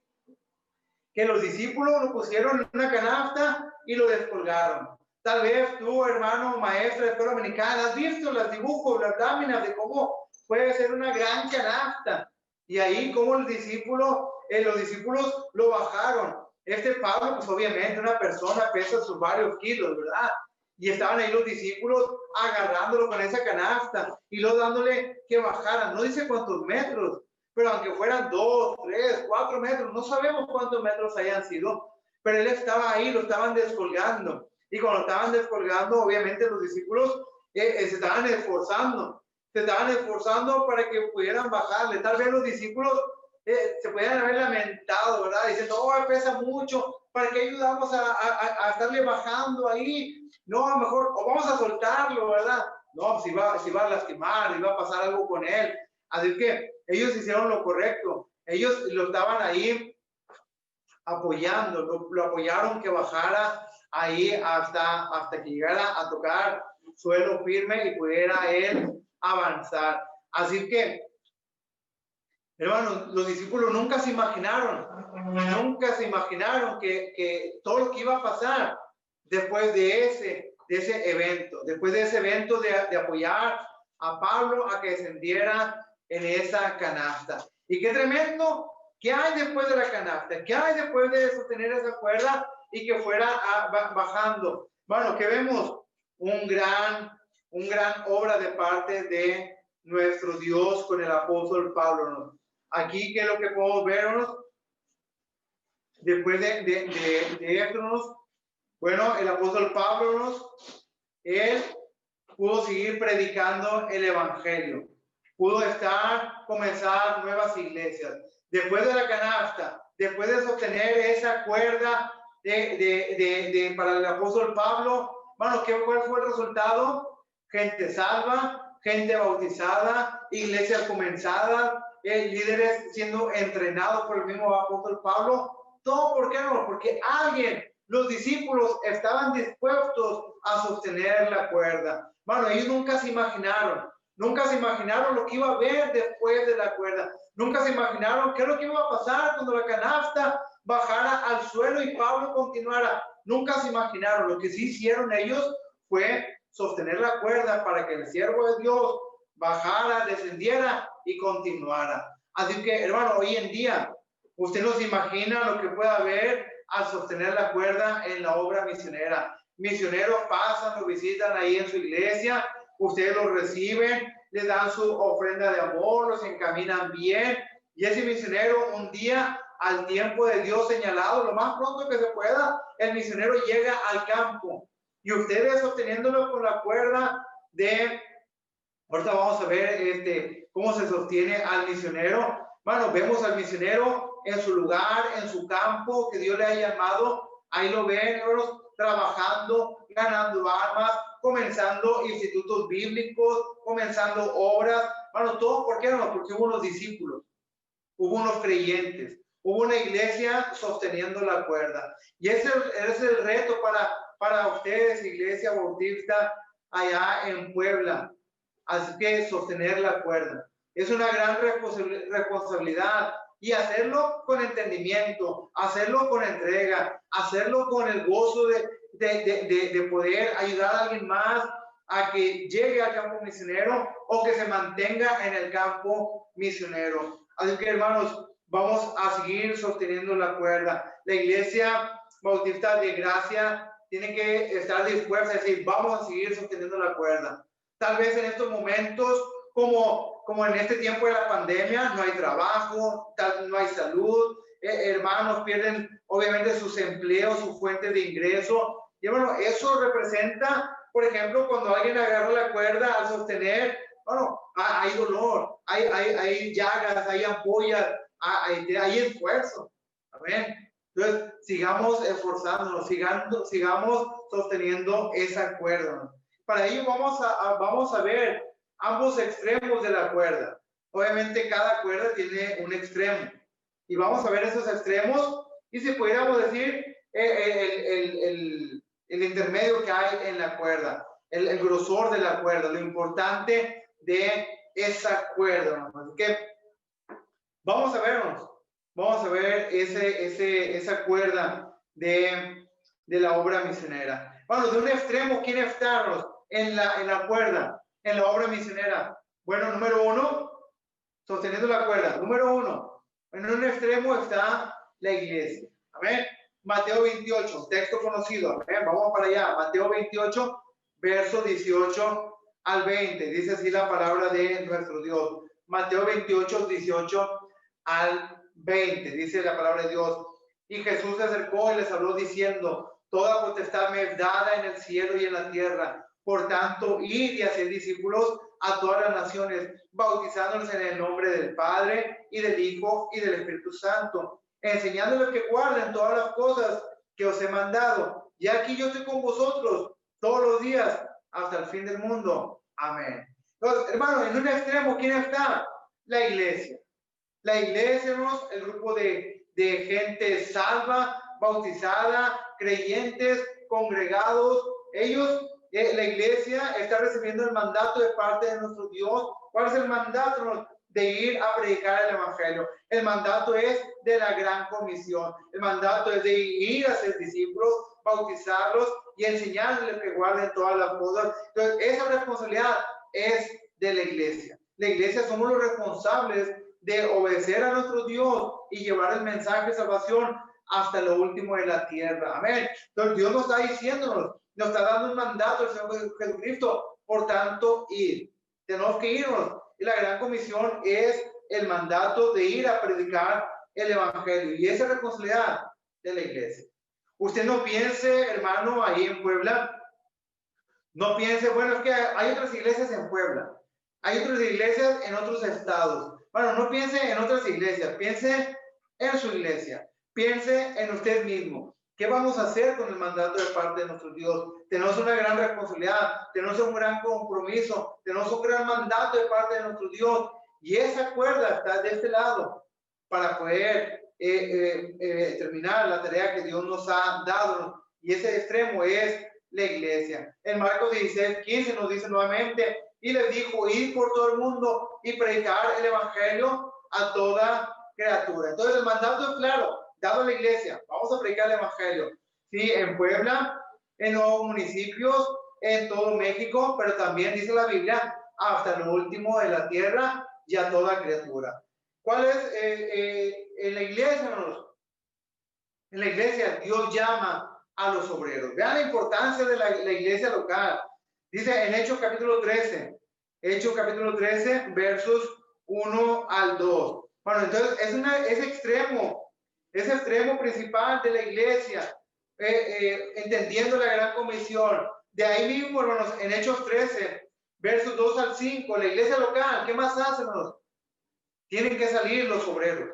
[SPEAKER 2] que los discípulos lo pusieron en una canasta y lo descolgaron. Tal vez tú, hermano, maestro de escuela dominical, has visto los dibujos, las láminas de cómo puede ser una gran canasta. Y ahí como los discípulos lo bajaron. Este Pablo, pues obviamente una persona pesa sus varios kilos, ¿verdad? Y estaban ahí los discípulos agarrándolo con esa canasta y luego dándole que bajaran. No dice cuántos metros, pero aunque fueran 2, 3, 4 metros, no sabemos cuántos metros hayan sido, pero él estaba ahí, lo estaban descolgando. Y cuando estaban descolgando, obviamente los discípulos se estaban esforzando para que pudieran bajarle. Tal vez los discípulos se pudieran haber lamentado, ¿verdad? Diciendo, pesa mucho, ¿para qué ayudamos a estarle bajando ahí? no, mejor, o vamos a soltarlo, ¿verdad? No, si va a lastimar, si va a pasar algo con él. Así que ellos hicieron lo correcto. Ellos lo estaban ahí apoyando, lo apoyaron que bajara ahí hasta que llegara a tocar suelo firme y pudiera él avanzar. Así que, hermanos, los discípulos nunca se imaginaron que todo lo que iba a pasar después de ese evento, de apoyar a Pablo a que descendiera en esa canasta. Y qué tremendo, ¿qué hay después de la canasta? ¿Qué hay después de sostener esa cuerda y que fuera bajando? Bueno, que vemos un gran obra de parte de nuestro Dios con el apóstol Pablo, ¿no? Aquí, ¿qué es lo que podemos ver, ¿no? Después de esto, ¿no? Bueno, el apóstol Pablo, ¿no? Él pudo seguir predicando el evangelio, pudo comenzar nuevas iglesias. Después de la canasta, después de sostener esa cuerda para el apóstol Pablo, bueno, ¿cuál fue el resultado? Gente salva, gente bautizada, iglesias comenzadas, líderes siendo entrenados por el mismo apóstol Pablo. Todo, ¿por qué no? Porque los discípulos estaban dispuestos a sostener la cuerda. Bueno, ellos nunca se imaginaron lo que iba a haber después de la cuerda. Nunca se imaginaron qué es lo que iba a pasar cuando la canasta bajara al suelo y Pablo continuara. Nunca se imaginaron. Lo que sí hicieron ellos fue sostener la cuerda para que el siervo de Dios bajara, descendiera y continuara. Así que, hermano, hoy en día, usted no se imagina lo que puede haber al sostener la cuerda en la obra misionera. Misioneros pasan, lo visitan ahí en su iglesia, ustedes los reciben, les dan su ofrenda de amor, los encaminan bien, y ese misionero un día, al tiempo de Dios señalado, lo más pronto que se pueda, el misionero llega al campo, y ustedes sosteniéndolo con la cuerda ahorita vamos a ver cómo se sostiene al misionero. Bueno, vemos al misionero en su lugar, en su campo, que Dios le ha llamado, ahí lo ven, hermanos, trabajando, ganando armas, comenzando institutos bíblicos, comenzando obras. Bueno, todo, ¿por qué no? Porque hubo unos discípulos, hubo unos creyentes, hubo una iglesia sosteniendo la cuerda. Y ese es el reto para ustedes, Iglesia Bautista, allá en Puebla. Así que sostener la cuerda. Es una gran responsabilidad. Y hacerlo con entendimiento, hacerlo con entrega, hacerlo con el gozo de poder ayudar a alguien más a que llegue al campo misionero o que se mantenga en el campo misionero. Así que, hermanos, vamos a seguir sosteniendo la cuerda. La Iglesia Bautista de Gracia tiene que estar dispuesta a decir, vamos a seguir sosteniendo la cuerda. Tal vez en estos momentos, como en este tiempo de la pandemia, no hay trabajo, no hay salud, hermanos pierden obviamente sus empleos, sus fuentes de ingreso. Y bueno, eso representa, por ejemplo, cuando alguien agarra la cuerda al sostener, bueno, hay dolor, hay llagas, hay ampollas, hay esfuerzo. Amén. Entonces, sigamos esforzándonos, sigamos sosteniendo esa cuerda. Para ello vamos a ver ambos extremos de la cuerda. Obviamente cada cuerda tiene un extremo. Y vamos a ver esos extremos y si pudiéramos decir el intermedio que hay en la cuerda, el grosor de la cuerda, lo importante de esa cuerda. Así que vamos a ver esa cuerda de la obra misionera. Bueno, de un extremo, ¿quién está en la cuerda, en la obra misionera? Bueno, número uno, sosteniendo la cuerda. Número uno, en un extremo está la iglesia. Amén. Mateo 28, texto conocido. Amén. Vamos para allá. Mateo 28, verso 18 al 20. Dice así la palabra de nuestro Dios. Mateo 28, 18 al 20. Dice la palabra de Dios. Y Jesús se acercó y les habló diciendo: toda potestad me es dada en el cielo y en la tierra. Por tanto, id y haced discípulos a todas las naciones, bautizándolos en el nombre del Padre, y del Hijo, y del Espíritu Santo, enseñándoles que guarden todas las cosas que os he mandado. Y aquí yo estoy con vosotros todos los días hasta el fin del mundo. Amén. Entonces, hermano, en un extremo, ¿quién está? La iglesia. La iglesia, hermanos, el grupo de gente salva, bautizada, creyentes, congregados. Ellos, la iglesia está recibiendo el mandato de parte de nuestro Dios. ¿Cuál es el mandato, hermanos? De ir a predicar el evangelio. El mandato es de la gran comisión. El mandato es de ir a ser discípulos, bautizarlos y enseñarles que guarden todas las cosas. Entonces, esa responsabilidad es de la iglesia. La iglesia somos los responsables de obedecer a nuestro Dios y llevar el mensaje de salvación hasta lo último de la tierra. Amén. Entonces, Dios nos está diciéndonos, nos está dando un mandato el Señor Jesucristo. Por tanto, ir. Tenemos que irnos. Y la gran comisión es el mandato de ir a predicar el evangelio. Y esa es la responsabilidad de la iglesia. Usted no piense, hermano, ahí en Puebla. No piense, bueno, es que hay otras iglesias en Puebla. Hay otras iglesias en otros estados. Bueno, no piense en otras iglesias. Piense en su iglesia. Piense en usted mismo. ¿Qué vamos a hacer con el mandato de parte de nuestro Dios? Tenemos una gran responsabilidad, tenemos un gran compromiso, tenemos un gran mandato de parte de nuestro Dios. Y esa cuerda está de este lado para poder terminar la tarea que Dios nos ha dado. Y ese extremo es la iglesia. En Marcos 16:15 nos dice nuevamente, y les dijo, id por todo el mundo y predicar el evangelio a toda criatura. Entonces el mandato es claro, dado a la iglesia, vamos a predicar el evangelio. Sí, en Puebla, en los municipios, en todo México, pero también dice la Biblia, hasta lo último de la tierra y a toda criatura. ¿Cuál es en la iglesia, hermanos? En la iglesia Dios llama a los obreros. Vean la importancia de la iglesia local. Dice en Hechos capítulo 13, versos 1 al 2. Bueno, entonces es extremo principal de la iglesia, entendiendo la gran comisión. De ahí mismo, hermanos, en Hechos 13, versos 2 al 5, la iglesia local, ¿qué más hacen, hermanos? Tienen que salir los obreros.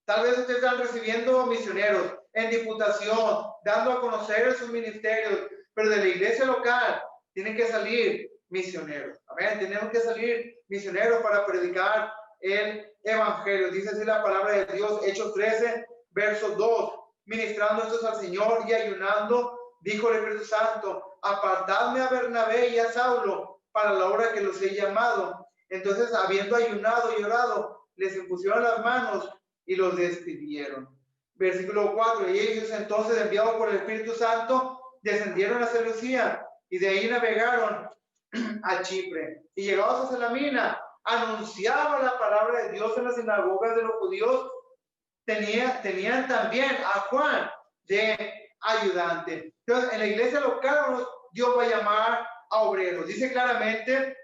[SPEAKER 2] Tal vez ustedes están recibiendo misioneros en diputación, dando a conocer sus ministerios, pero de la iglesia local tienen que salir misioneros. Amén. Tenemos que salir misioneros para predicar el evangelio. Dice así la palabra de Dios, Hechos 13, verso 2. Ministrando estos al Señor y ayunando, dijo el Espíritu Santo, apartadme a Bernabé y a Saulo para la obra que los he llamado. Entonces, habiendo ayunado y orado, les impusieron las manos y los despidieron. Versículo 4. Y ellos entonces, enviados por el Espíritu Santo, descendieron a Seleucía y de ahí navegaron a Chipre. Y llegados a Salamina, anunciaban la palabra de Dios en las sinagogas de los judíos. Tenían también a Juan de ayudante. Entonces, en la iglesia local, Dios va a llamar a obreros. Dice claramente,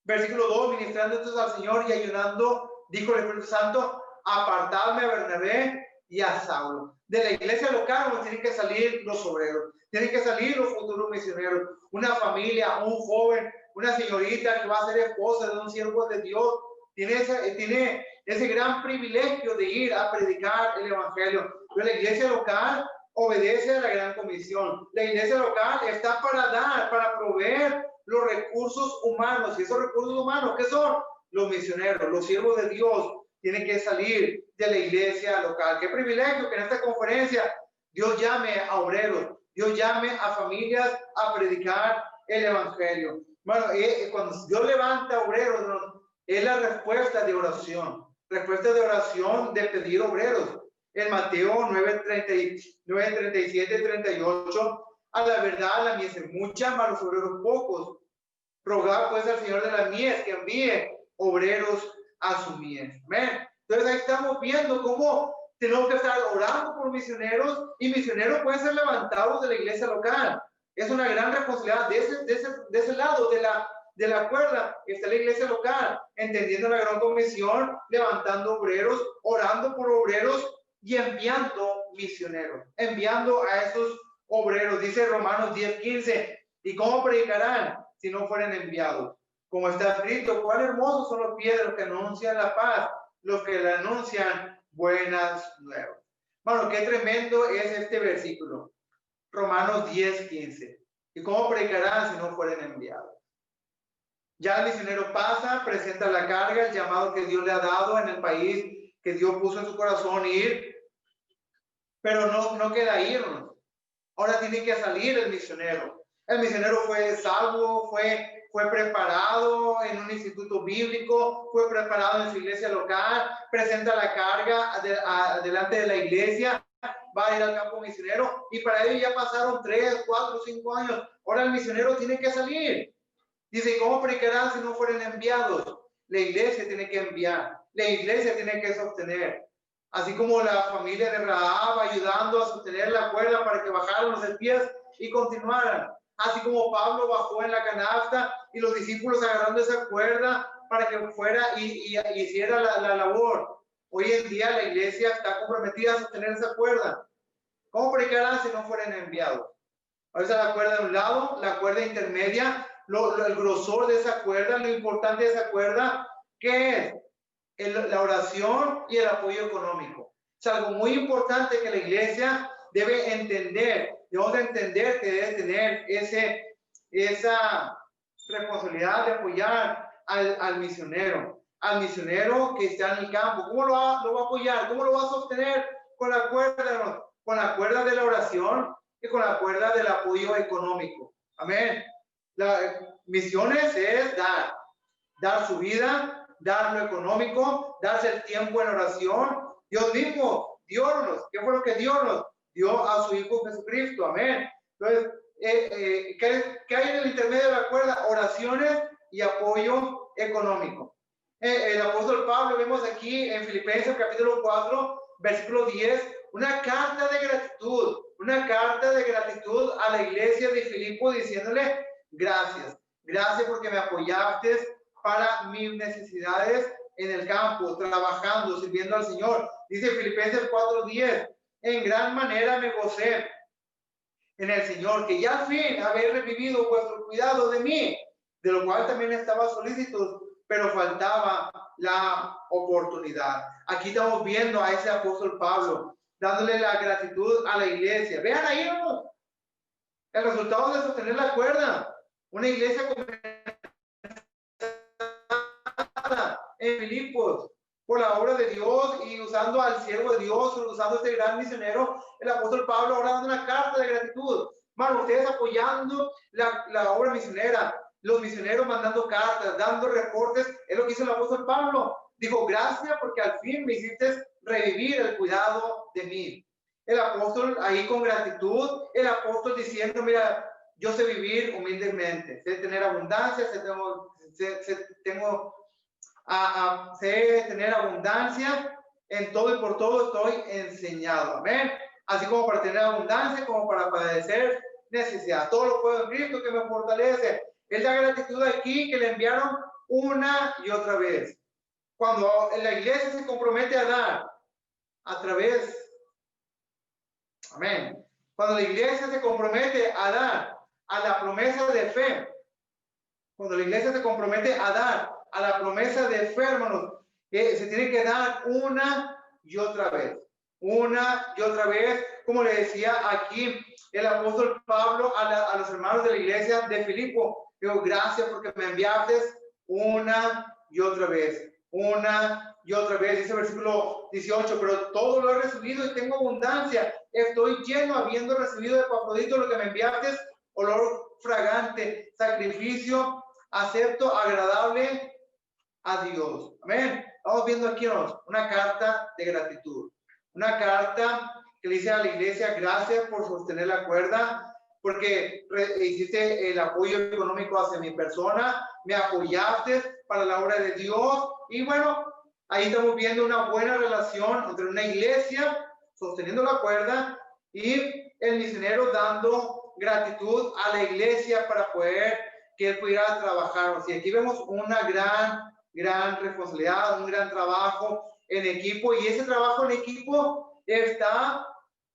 [SPEAKER 2] versículo 2, ministrando entonces al Señor y ayunando, dijo el Espíritu Santo, apartadme a Bernabé y a Saulo. De la iglesia local tienen que salir los obreros, tienen que salir los futuros misioneros, una familia, un joven, una señorita que va a ser esposa de un siervo de Dios, tiene ese gran privilegio de ir a predicar el evangelio. Pero la iglesia local obedece a la gran comisión. La iglesia local está para dar, para proveer los recursos humanos. Y esos recursos humanos, ¿qué son? Los misioneros, los siervos de Dios, tienen que salir de la iglesia local. Qué privilegio que en esta conferencia Dios llame a obreros, Dios llame a familias a predicar el evangelio. Bueno, cuando Dios levanta obreros, es la respuesta de oración de pedir obreros. En Mateo 9:37, 38, a la verdad la mies es mucha, mas los obreros pocos. Rogad pues al Señor de la mies que envíe obreros a su mies. Amén. Entonces ahí estamos viendo cómo tenemos que estar orando por misioneros, y misioneros pueden ser levantados de la iglesia local. Es una gran responsabilidad de ese lado de la cuerda. Está la iglesia local, entendiendo la gran comisión, levantando obreros, orando por obreros y enviando misioneros, enviando a esos obreros. Dice Romanos 10:15, ¿y cómo predicarán si no fueren enviados? Como está escrito, cuán hermosos son los pies de los que anuncian la paz, los que le anuncian buenas nuevas. Bueno, qué tremendo es este versículo. Romanos 10:15. ¿Y cómo predicarán si no fueren enviados? Ya el misionero pasa, presenta la carga, el llamado que Dios le ha dado en el país que Dios puso en su corazón ir, pero no queda ahí. Ahora tiene que salir el misionero. El misionero fue salvo, fue preparado en un instituto bíblico, fue preparado en su iglesia local, presenta la carga delante de la iglesia, va a ir al campo misionero, y para ello ya pasaron 3, 4, 5 años. Ahora el misionero tiene que salir. Dice, ¿cómo predicarán si no fueren enviados? La iglesia tiene que enviar, la iglesia tiene que sostener. Así como la familia de Rahab ayudando a sostener la cuerda para que bajaran los espías y continuaran. Así como Pablo bajó en la canasta y los discípulos agarrando esa cuerda para que fuera y hiciera la labor. Hoy en día la iglesia está comprometida a sostener esa cuerda. ¿Cómo predicarán si no fueren enviados? Ahora está la cuerda de un lado, la cuerda intermedia, el grosor de esa cuerda, lo importante de esa cuerda, ¿qué es? La oración y el apoyo económico. Es algo muy importante que la iglesia debe entender. Debemos de entender que debe tener esa responsabilidad de apoyar al misionero que está en el campo. ¿Cómo lo va a apoyar? ¿Cómo lo va a sostener? Con la cuerda de la oración y con la cuerda del apoyo económico. Amén. Misiones es dar su vida, dar lo económico, darse el tiempo en oración. Dios mismo, ¿qué fue lo que Dios nos dio a su Hijo Jesucristo? Amén. Entonces, ¿qué hay en el intermedio de la cuerda? Oraciones y apoyo económico. El apóstol Pablo, vemos aquí en Filipenses capítulo 4, versículo 10, una carta de gratitud a la iglesia de Filipo, diciéndole, gracias porque me apoyaste para mis necesidades en el campo, trabajando, sirviendo al Señor. Dice Filipenses 4:10, en gran manera me gocé en el Señor, que ya al fin habéis revivido vuestro cuidado de mí, de lo cual también estaba solícito, pero faltaba la oportunidad. Aquí estamos viendo a ese apóstol Pablo, dándole la gratitud a la iglesia. Vean ahí, ¿no? El resultado de sostener la cuerda. Una iglesia en Filipos por la obra de Dios y usando al siervo de Dios, usando este gran misionero, el apóstol Pablo, ahora dando una carta de gratitud. Bueno, ustedes apoyando la obra misionera, los misioneros mandando cartas, dando reportes, es lo que hizo el apóstol Pablo. Dijo, gracias porque al fin me hiciste revivir el cuidado de mí. El apóstol ahí con gratitud, el apóstol diciendo, mira, yo sé vivir humildemente, sé tener abundancia, sé tener abundancia, en todo y por todo estoy enseñado. Amén. Así como para tener abundancia, como para padecer necesidad. Todo lo puedo en Cristo que me fortalece. Es la gratitud aquí que le enviaron una y otra vez. Cuando la iglesia se compromete a dar a través, amén. Cuando la iglesia se compromete a dar a la promesa de fe, cuando la iglesia se compromete a dar a la promesa de fe, hermanos, se tiene que dar una y otra vez, como le decía aquí el apóstol Pablo a los hermanos de la iglesia de Filipo. Digo, gracias porque me enviaste una y otra vez, dice el versículo 18, pero todo lo he recibido y tengo abundancia, estoy lleno habiendo recibido de Epafrodito lo que me enviaste, olor fragante, sacrificio acepto, agradable a Dios. Amén. Estamos viendo aquí una carta de gratitud, una carta que le dice a la iglesia, gracias por sostener la cuerda, porque hiciste el apoyo económico hacia mi persona, me apoyaste para la obra de Dios, y bueno, ahí estamos viendo una buena relación entre una iglesia sosteniendo la cuerda y el misionero dando gratitud a la iglesia para poder que él pudiera trabajar. Y aquí vemos una gran responsabilidad, un gran trabajo en equipo, y ese trabajo en equipo está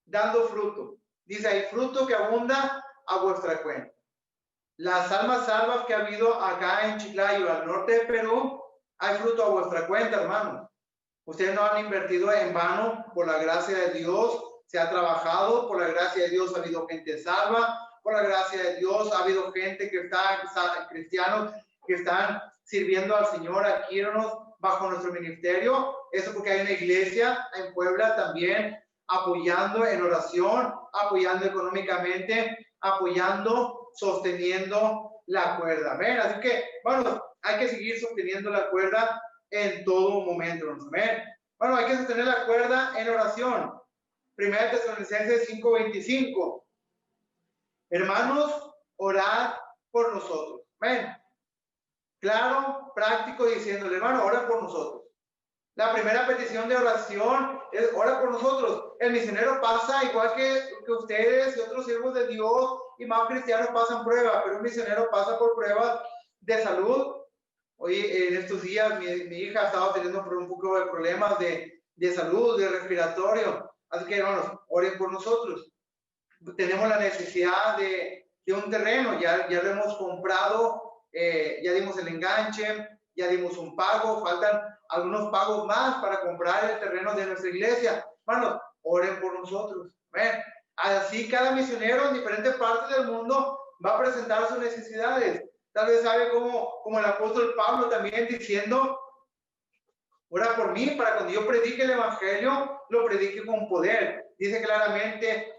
[SPEAKER 2] dando fruto. Dice, hay fruto que abunda a vuestra cuenta. Las almas salvas que ha habido acá en Chiclayo, al norte de Perú, hay fruto a vuestra cuenta, hermanos. Ustedes no han invertido en vano, por la gracia de Dios se ha trabajado, por la gracia de Dios ha habido gente salva, por la gracia de Dios. Ha habido gente que cristianos que están sirviendo al Señor aquí, hermanos, bajo nuestro ministerio. Eso porque hay una iglesia en Puebla también apoyando en oración, apoyando económicamente, apoyando, sosteniendo la cuerda. Amén. Así que, bueno, hay que seguir sosteniendo la cuerda en todo momento. Amén. Bueno, hay que sostener la cuerda en oración. 1 Tesalonicenses 5:25. Hermanos, orad por nosotros. Amén. Claro, práctico, diciéndole, hermano, ora por nosotros. La primera petición de oración es ora por nosotros. El misionero pasa igual que ustedes y otros siervos de Dios y más cristianos pasan pruebas, pero un misionero pasa por pruebas de salud. Hoy en estos días mi hija ha estado teniendo un poco de problemas de salud, de respiratorio. Así que hermanos, oren por nosotros. Tenemos la necesidad de un terreno, ya lo hemos comprado, ya dimos el enganche, ya dimos un pago, faltan algunos pagos más para comprar el terreno de nuestra iglesia. Hermanos, oren por nosotros. Amén. Así cada misionero en diferentes partes del mundo va a presentar sus necesidades. Tal vez sabe como el apóstol Pablo también diciendo, ora por mí para cuando yo predique el evangelio, lo predique con poder. Dice claramente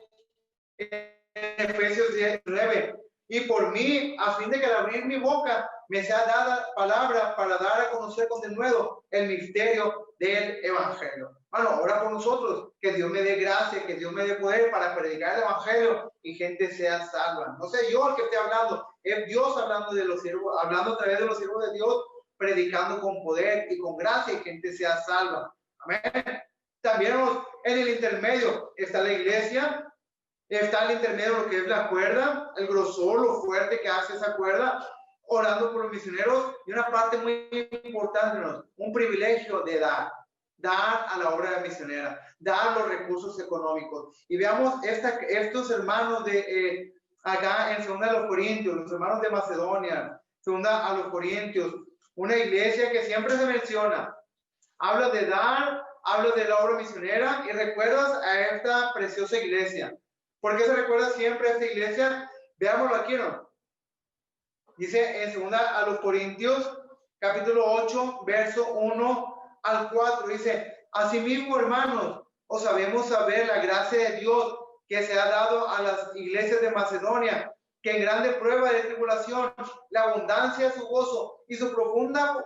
[SPEAKER 2] en Efesios 10:9, y por mí, a fin de que al abrir mi boca me sea dada palabra para dar a conocer con denuedo el misterio del evangelio. Bueno, ora por nosotros, que Dios me dé gracia, que Dios me dé poder para predicar el evangelio y gente sea salva. No sé yo el que esté hablando, es Dios hablando de los siervos, hablando a través de los siervos de Dios, predicando con poder y con gracia y gente sea salva. Amén. También en el intermedio está la iglesia. Está al intermedio lo que es la cuerda, el grosor, lo fuerte que hace esa cuerda, orando por los misioneros. Y una parte muy importante, ¿no? Un privilegio de dar a la obra misionera, dar los recursos económicos. Y veamos estos hermanos de acá en 2 de los Corintios, los hermanos de Macedonia, 2 a los Corintios, una iglesia que siempre se menciona. Habla de dar, habla de la obra misionera y recuerdas a esta preciosa iglesia. ¿Por qué se recuerda siempre a esta iglesia? Veámoslo aquí, ¿no? Dice en 2 a los Corintios, capítulo 8, verso 1 al 4, dice, asimismo, hermanos, os sabemos saber la gracia de Dios que se ha dado a las iglesias de Macedonia, que en grande prueba de tribulación, la abundancia de su gozo y su profunda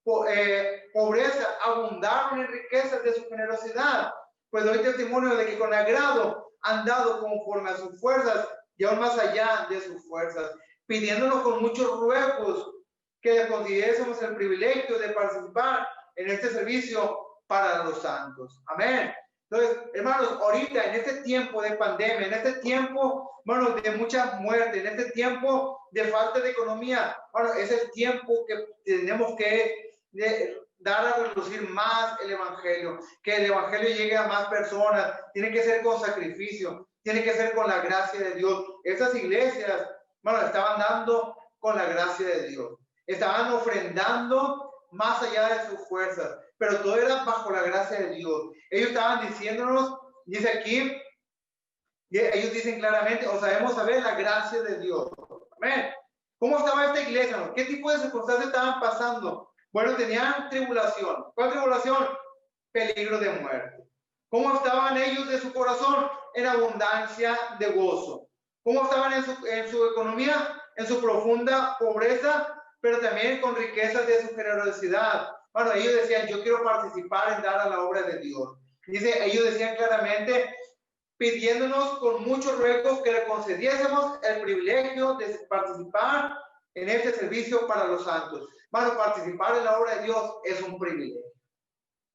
[SPEAKER 2] pobreza abundaron en riquezas de su generosidad. Pues doy testimonio de que con agrado han dado conforme a sus fuerzas y aún más allá de sus fuerzas, pidiéndonos con muchos ruegos que le concediésemos el privilegio de participar en este servicio para los santos. Amén. Entonces, hermanos, ahorita en este tiempo de pandemia, en este tiempo, bueno, de mucha muerte, en este tiempo de falta de economía, bueno, es el tiempo que tenemos que dar a relucir más el evangelio, que el evangelio llegue a más personas. Tiene que ser con sacrificio, tiene que ser con la gracia de Dios. Esas iglesias, bueno, estaban dando con la gracia de Dios, estaban ofrendando más allá de sus fuerzas, pero todo era bajo la gracia de Dios. Ellos estaban diciéndonos, dice aquí, ellos dicen claramente, o sabemos saber la gracia de Dios. Amén. ¿Cómo estaba esta iglesia? ¿Qué tipo de circunstancias estaban pasando? Bueno, tenían tribulación. ¿Cuál tribulación? Peligro de muerte. ¿Cómo estaban ellos de su corazón? En abundancia de gozo. ¿Cómo estaban en su economía? En su profunda pobreza, pero también con riquezas de su generosidad. Bueno, ellos decían, yo quiero participar en dar a la obra de Dios. Dice, ellos decían claramente, pidiéndonos con muchos ruegos que le concediésemos el privilegio de participar en este servicio para los santos. Bueno, participar en la obra de Dios es un privilegio.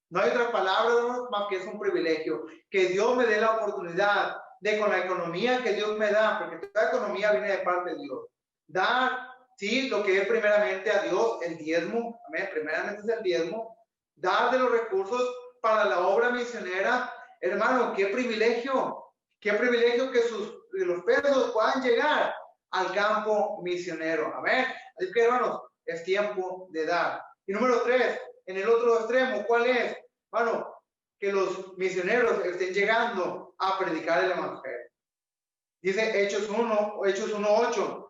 [SPEAKER 2] No hay otra palabra más que es un privilegio. Que Dios me dé la oportunidad de, con la economía que Dios me da, porque toda economía viene de parte de Dios, dar, sí, lo que es primeramente a Dios, el diezmo, amén, primeramente es el diezmo, dar de los recursos para la obra misionera. Hermano, qué privilegio que los pesos puedan llegar al campo misionero. Amén. Así que, hermanos, es tiempo de dar. Y número 3, en el otro extremo, ¿cuál es? Bueno, que los misioneros estén llegando a predicar el evangelio. Dice Hechos 1:8.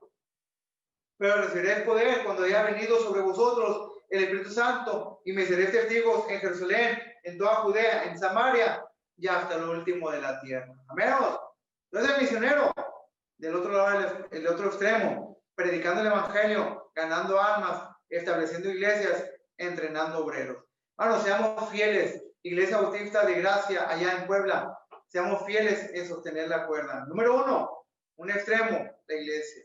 [SPEAKER 2] Pero recibiréis poder cuando haya venido sobre vosotros el Espíritu Santo, y me seréis testigos en Jerusalén, en toda Judea, en Samaria y hasta lo último de la tierra. Amén. Entonces el misionero del otro lado, el otro extremo, predicando el evangelio, ganando almas, estableciendo iglesias, entrenando obreros. Bueno, seamos fieles, Iglesia Bautista de Gracia allá en Puebla, seamos fieles en sostener la cuerda. Número 1, un extremo, la iglesia.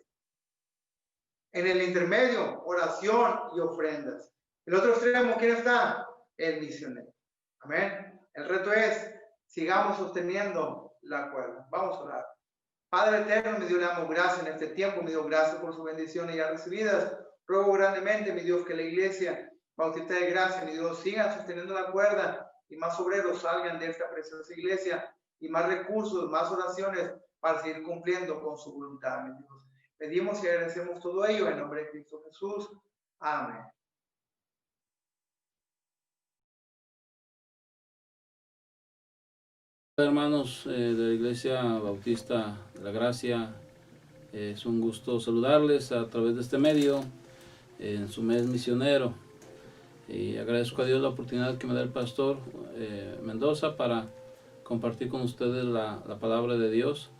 [SPEAKER 2] En el intermedio, oración y ofrendas. El otro extremo, ¿quién está? El misionero. Amén. El reto es, sigamos sosteniendo la cuerda. Vamos a orar. Padre eterno, mi Dios, le damos gracias en este tiempo, mi Dios, gracias por sus bendiciones ya recibidas. Ruego grandemente, mi Dios, que la iglesia Bautista de Gracia, mi Dios, siga sosteniendo la cuerda y más obreros salgan de esta preciosa iglesia y más recursos, más oraciones para seguir cumpliendo con su voluntad, mi Dios. Pedimos y agradecemos todo ello en nombre de Cristo Jesús. Amén.
[SPEAKER 3] Hermanos de la Iglesia Bautista de la Gracia, es un gusto saludarles a través de este medio en su mes misionero, y agradezco a Dios la oportunidad que me da el pastor Mendoza para compartir con ustedes la palabra de Dios.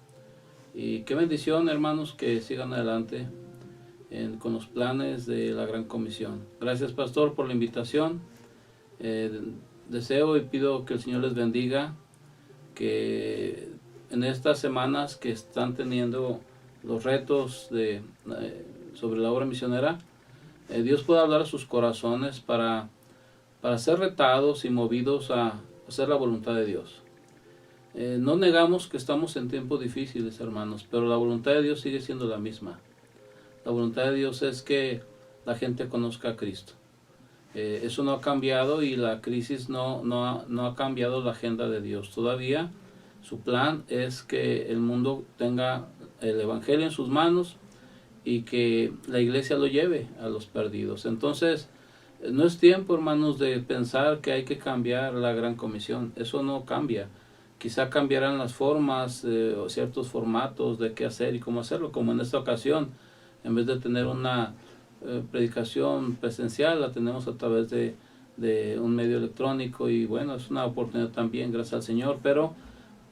[SPEAKER 3] Y qué bendición, hermanos, que sigan adelante con los planes de la Gran Comisión. Gracias, pastor, por la invitación. Deseo y pido que el Señor les bendiga, que en estas semanas que están teniendo los retos sobre la obra misionera, Dios pueda hablar a sus corazones para ser retados y movidos a hacer la voluntad de Dios. No negamos que estamos en tiempos difíciles, hermanos, pero la voluntad de Dios sigue siendo la misma. La voluntad de Dios es que la gente conozca a Cristo. Eso no ha cambiado, y la crisis no ha cambiado la agenda de Dios. Todavía su plan es que el mundo tenga el Evangelio en sus manos y que la iglesia lo lleve a los perdidos. Entonces, no es tiempo, hermanos, de pensar que hay que cambiar la Gran Comisión. Eso no cambia. Quizá cambiarán las formas o ciertos formatos de qué hacer y cómo hacerlo, como en esta ocasión, en vez de tener una predicación presencial, la tenemos a través de un medio electrónico, y bueno, es una oportunidad también, gracias al Señor, pero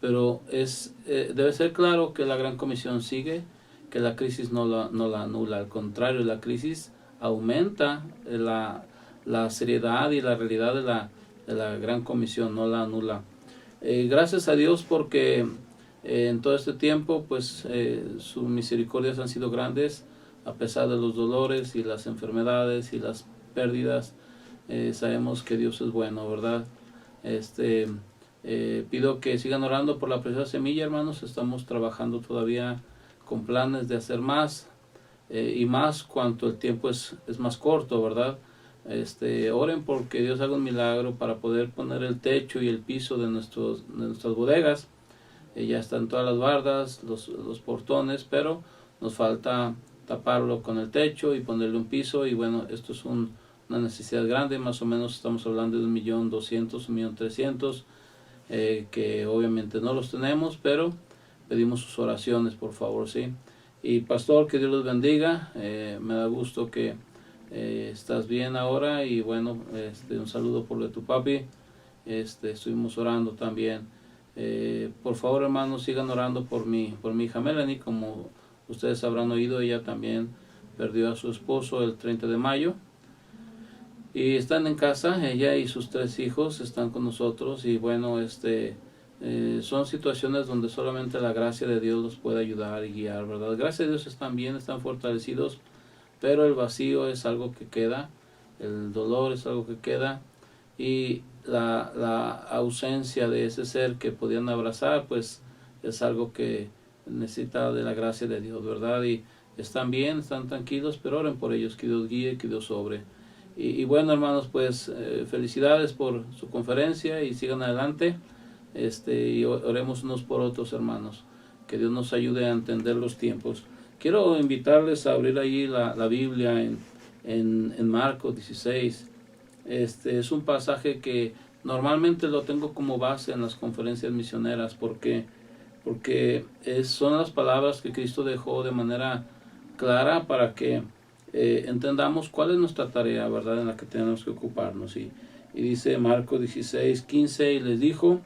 [SPEAKER 3] debe ser claro que la Gran Comisión sigue, que la crisis no la anula, al contrario, la crisis aumenta la seriedad y la realidad de la Gran Comisión, no la anula. Gracias a Dios porque en todo este tiempo pues sus misericordias han sido grandes, a pesar de los dolores y las enfermedades y las pérdidas. Sabemos que Dios es bueno, ¿verdad? Pido que sigan orando por la preciosa semilla, hermanos. Estamos trabajando todavía con planes de hacer más y más cuanto el tiempo es más corto, ¿verdad? Oren porque Dios haga un milagro para poder poner el techo y el piso de nuestras bodegas. Ya están todas las bardas, los portones, pero nos falta taparlo con el techo y ponerle un piso. Y bueno, esto es una necesidad grande, más o menos estamos hablando de 1.200.000, 1.300.000, que obviamente no los tenemos, pero pedimos sus oraciones, por favor, ¿sí? Y pastor, que Dios los bendiga. Me da gusto que estás bien ahora, y bueno, un saludo por lo de tu papi. Estuvimos orando también. Por favor, hermanos, sigan orando por mi hija Melanie. Como ustedes habrán oído, ella también perdió a su esposo el 30 de mayo. Y están en casa, ella y sus 3 hijos están con nosotros, y bueno, son situaciones donde solamente la gracia de Dios los puede ayudar y guiar, ¿verdad? Gracias a Dios están bien, están fortalecidos, pero el vacío es algo que queda, el dolor es algo que queda, y la ausencia de ese ser que podían abrazar, pues es algo que necesita de la gracia de Dios, ¿verdad? Y están bien, están tranquilos, pero oren por ellos, que Dios guíe, que Dios sobre. Y bueno, hermanos, pues felicidades por su conferencia, y sigan adelante, y oremos unos por otros, hermanos, que Dios nos ayude a entender los tiempos. Quiero invitarles a abrir ahí la Biblia en Marcos 16. Es un pasaje que normalmente lo tengo como base en las conferencias misioneras, porque porque son las palabras que Cristo dejó de manera clara para que entendamos cuál es nuestra tarea, ¿verdad?, en la que tenemos que ocuparnos. Y dice Marcos 16:15, y les dijo: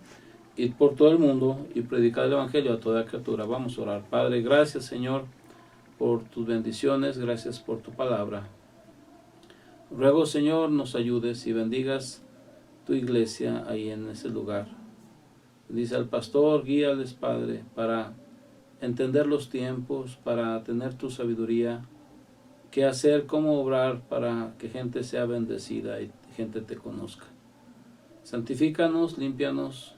[SPEAKER 3] id por todo el mundo y predicad el evangelio a toda criatura. Vamos a orar. Padre, gracias, Señor, por tus bendiciones, gracias por tu palabra. Ruego, Señor, nos ayudes y bendigas tu iglesia ahí en ese lugar. Dice al pastor: guíales, Padre, para entender los tiempos, para tener tu sabiduría, qué hacer, cómo obrar para que gente sea bendecida y gente te conozca. Santifícanos, límpianos,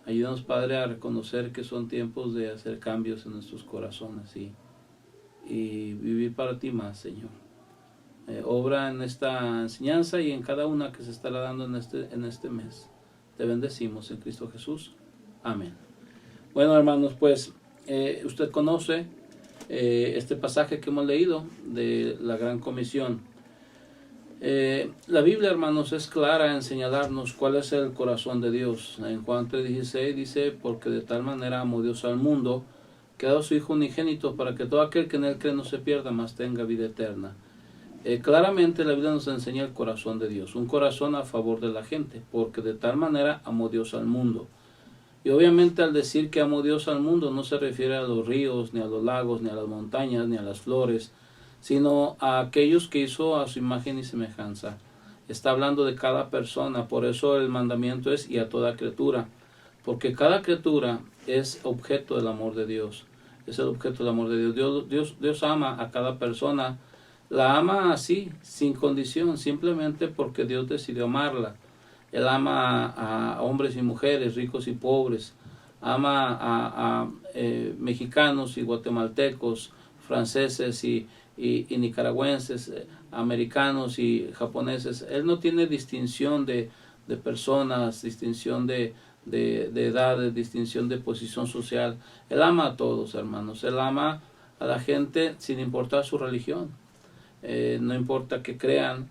[SPEAKER 3] ayúdanos, Padre, a reconocer que son tiempos de hacer cambios en nuestros corazones y vivir para ti más, Señor. Obra en esta enseñanza y en cada una que se estará dando en este mes. Te bendecimos en Cristo Jesús. Amén. Bueno, hermanos, pues usted conoce este pasaje que hemos leído de la Gran Comisión. La Biblia, hermanos, es clara en señalarnos cuál es el corazón de Dios. En Juan 3:16 dice: porque de tal manera amó Dios al mundo, que ha dado a su Hijo unigénito, para que todo aquel que en él cree no se pierda, mas tenga vida eterna. Claramente la Biblia nos enseña el corazón de Dios, un corazón a favor de la gente, porque de tal manera amó Dios al mundo. Y obviamente al decir que amó Dios al mundo no se refiere a los ríos, ni a los lagos, ni a las montañas, ni a las flores, sino a aquellos que hizo a su imagen y semejanza. Está hablando de cada persona, por eso el mandamiento es: y a toda criatura, porque cada criatura es objeto del amor de Dios, es el objeto del amor de Dios. Dios ama a cada persona, la ama así, sin condición, simplemente porque Dios decidió amarla. Él ama a hombres y mujeres, ricos y pobres, ama a mexicanos y guatemaltecos, franceses y nicaragüenses, americanos y japoneses. Él no tiene distinción de personas, distinción de edades, distinción de posición social. Él ama a todos, hermanos. Él ama a la gente sin importar su religión. No importa que crean,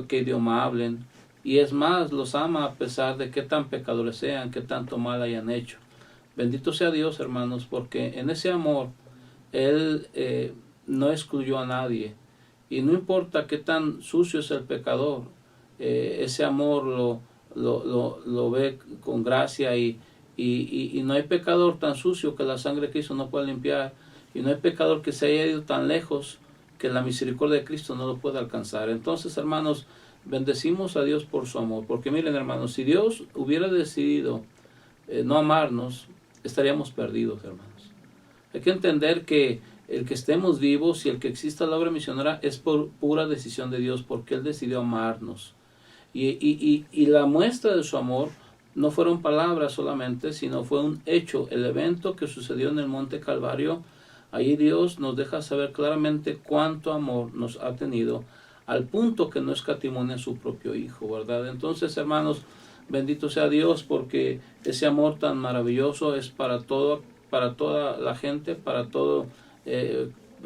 [SPEAKER 3] qué idioma hablen. Y es más, los ama a pesar de qué tan pecadores sean, qué tanto mal hayan hecho. Bendito sea Dios, hermanos, porque en ese amor Él no excluyó a nadie. Y no importa qué tan sucio es el pecador, ese amor lo ve con gracia y no hay pecador tan sucio que la sangre de Cristo no pueda limpiar. Y no hay pecador que se haya ido tan lejos que la misericordia de Cristo no lo pueda alcanzar. Entonces, hermanos, bendecimos a Dios por su amor. Porque miren, hermanos, si Dios hubiera decidido no amarnos, estaríamos perdidos, hermanos. Hay que entender que el que estemos vivos y el que exista la obra misionera es por pura decisión de Dios, porque Él decidió amarnos. Y la muestra de su amor no fueron palabras solamente, sino fue un hecho, el evento que sucedió en el Monte Calvario. Ahí Dios nos deja saber claramente cuánto amor nos ha tenido, al punto que no escatimó a su propio Hijo, ¿verdad? Entonces, hermanos, bendito sea Dios, porque ese amor tan maravilloso es para toda la gente, para toda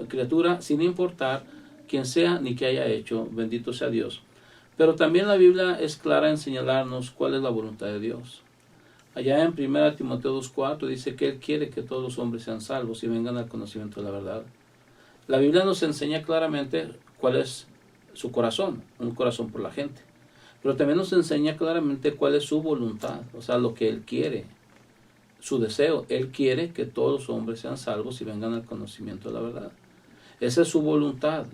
[SPEAKER 3] criatura, sin importar quién sea ni qué haya hecho. Bendito sea Dios. Pero también la Biblia es clara en señalarnos cuál es la voluntad de Dios. Allá en 1 Timoteo 2:4 dice que Él quiere que todos los hombres sean salvos y vengan al conocimiento de la verdad. La Biblia nos enseña claramente cuál es su corazón, un corazón por la gente. Pero también nos enseña claramente cuál es su voluntad, o sea, lo que Él quiere, su deseo. Él quiere que todos los hombres sean salvos y vengan al conocimiento de la verdad. Esa es su voluntad.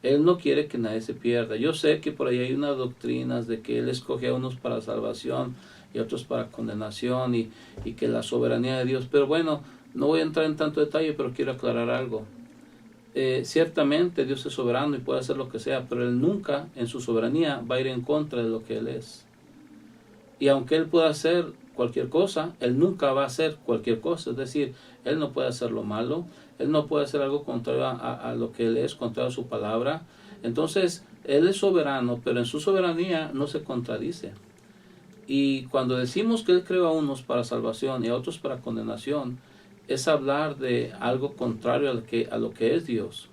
[SPEAKER 3] Él no quiere que nadie se pierda. Yo sé que por ahí hay unas doctrinas de que Él escoge a unos para salvación y otros para condenación y que la soberanía de Dios. Pero bueno, no voy a entrar en tanto detalle, pero quiero aclarar algo. Ciertamente Dios es soberano y puede hacer lo que sea, pero Él nunca en su soberanía va a ir en contra de lo que Él es. Y aunque Él pueda hacer cualquier cosa, Él nunca va a hacer cualquier cosa. Es decir, Él no puede hacer lo malo, Él no puede hacer algo contrario a lo que Él es, contrario a su palabra. Entonces, Él es soberano, pero en su soberanía no se contradice. Y cuando decimos que Él creó a unos para salvación y a otros para condenación, es hablar de algo contrario a lo que es Dios.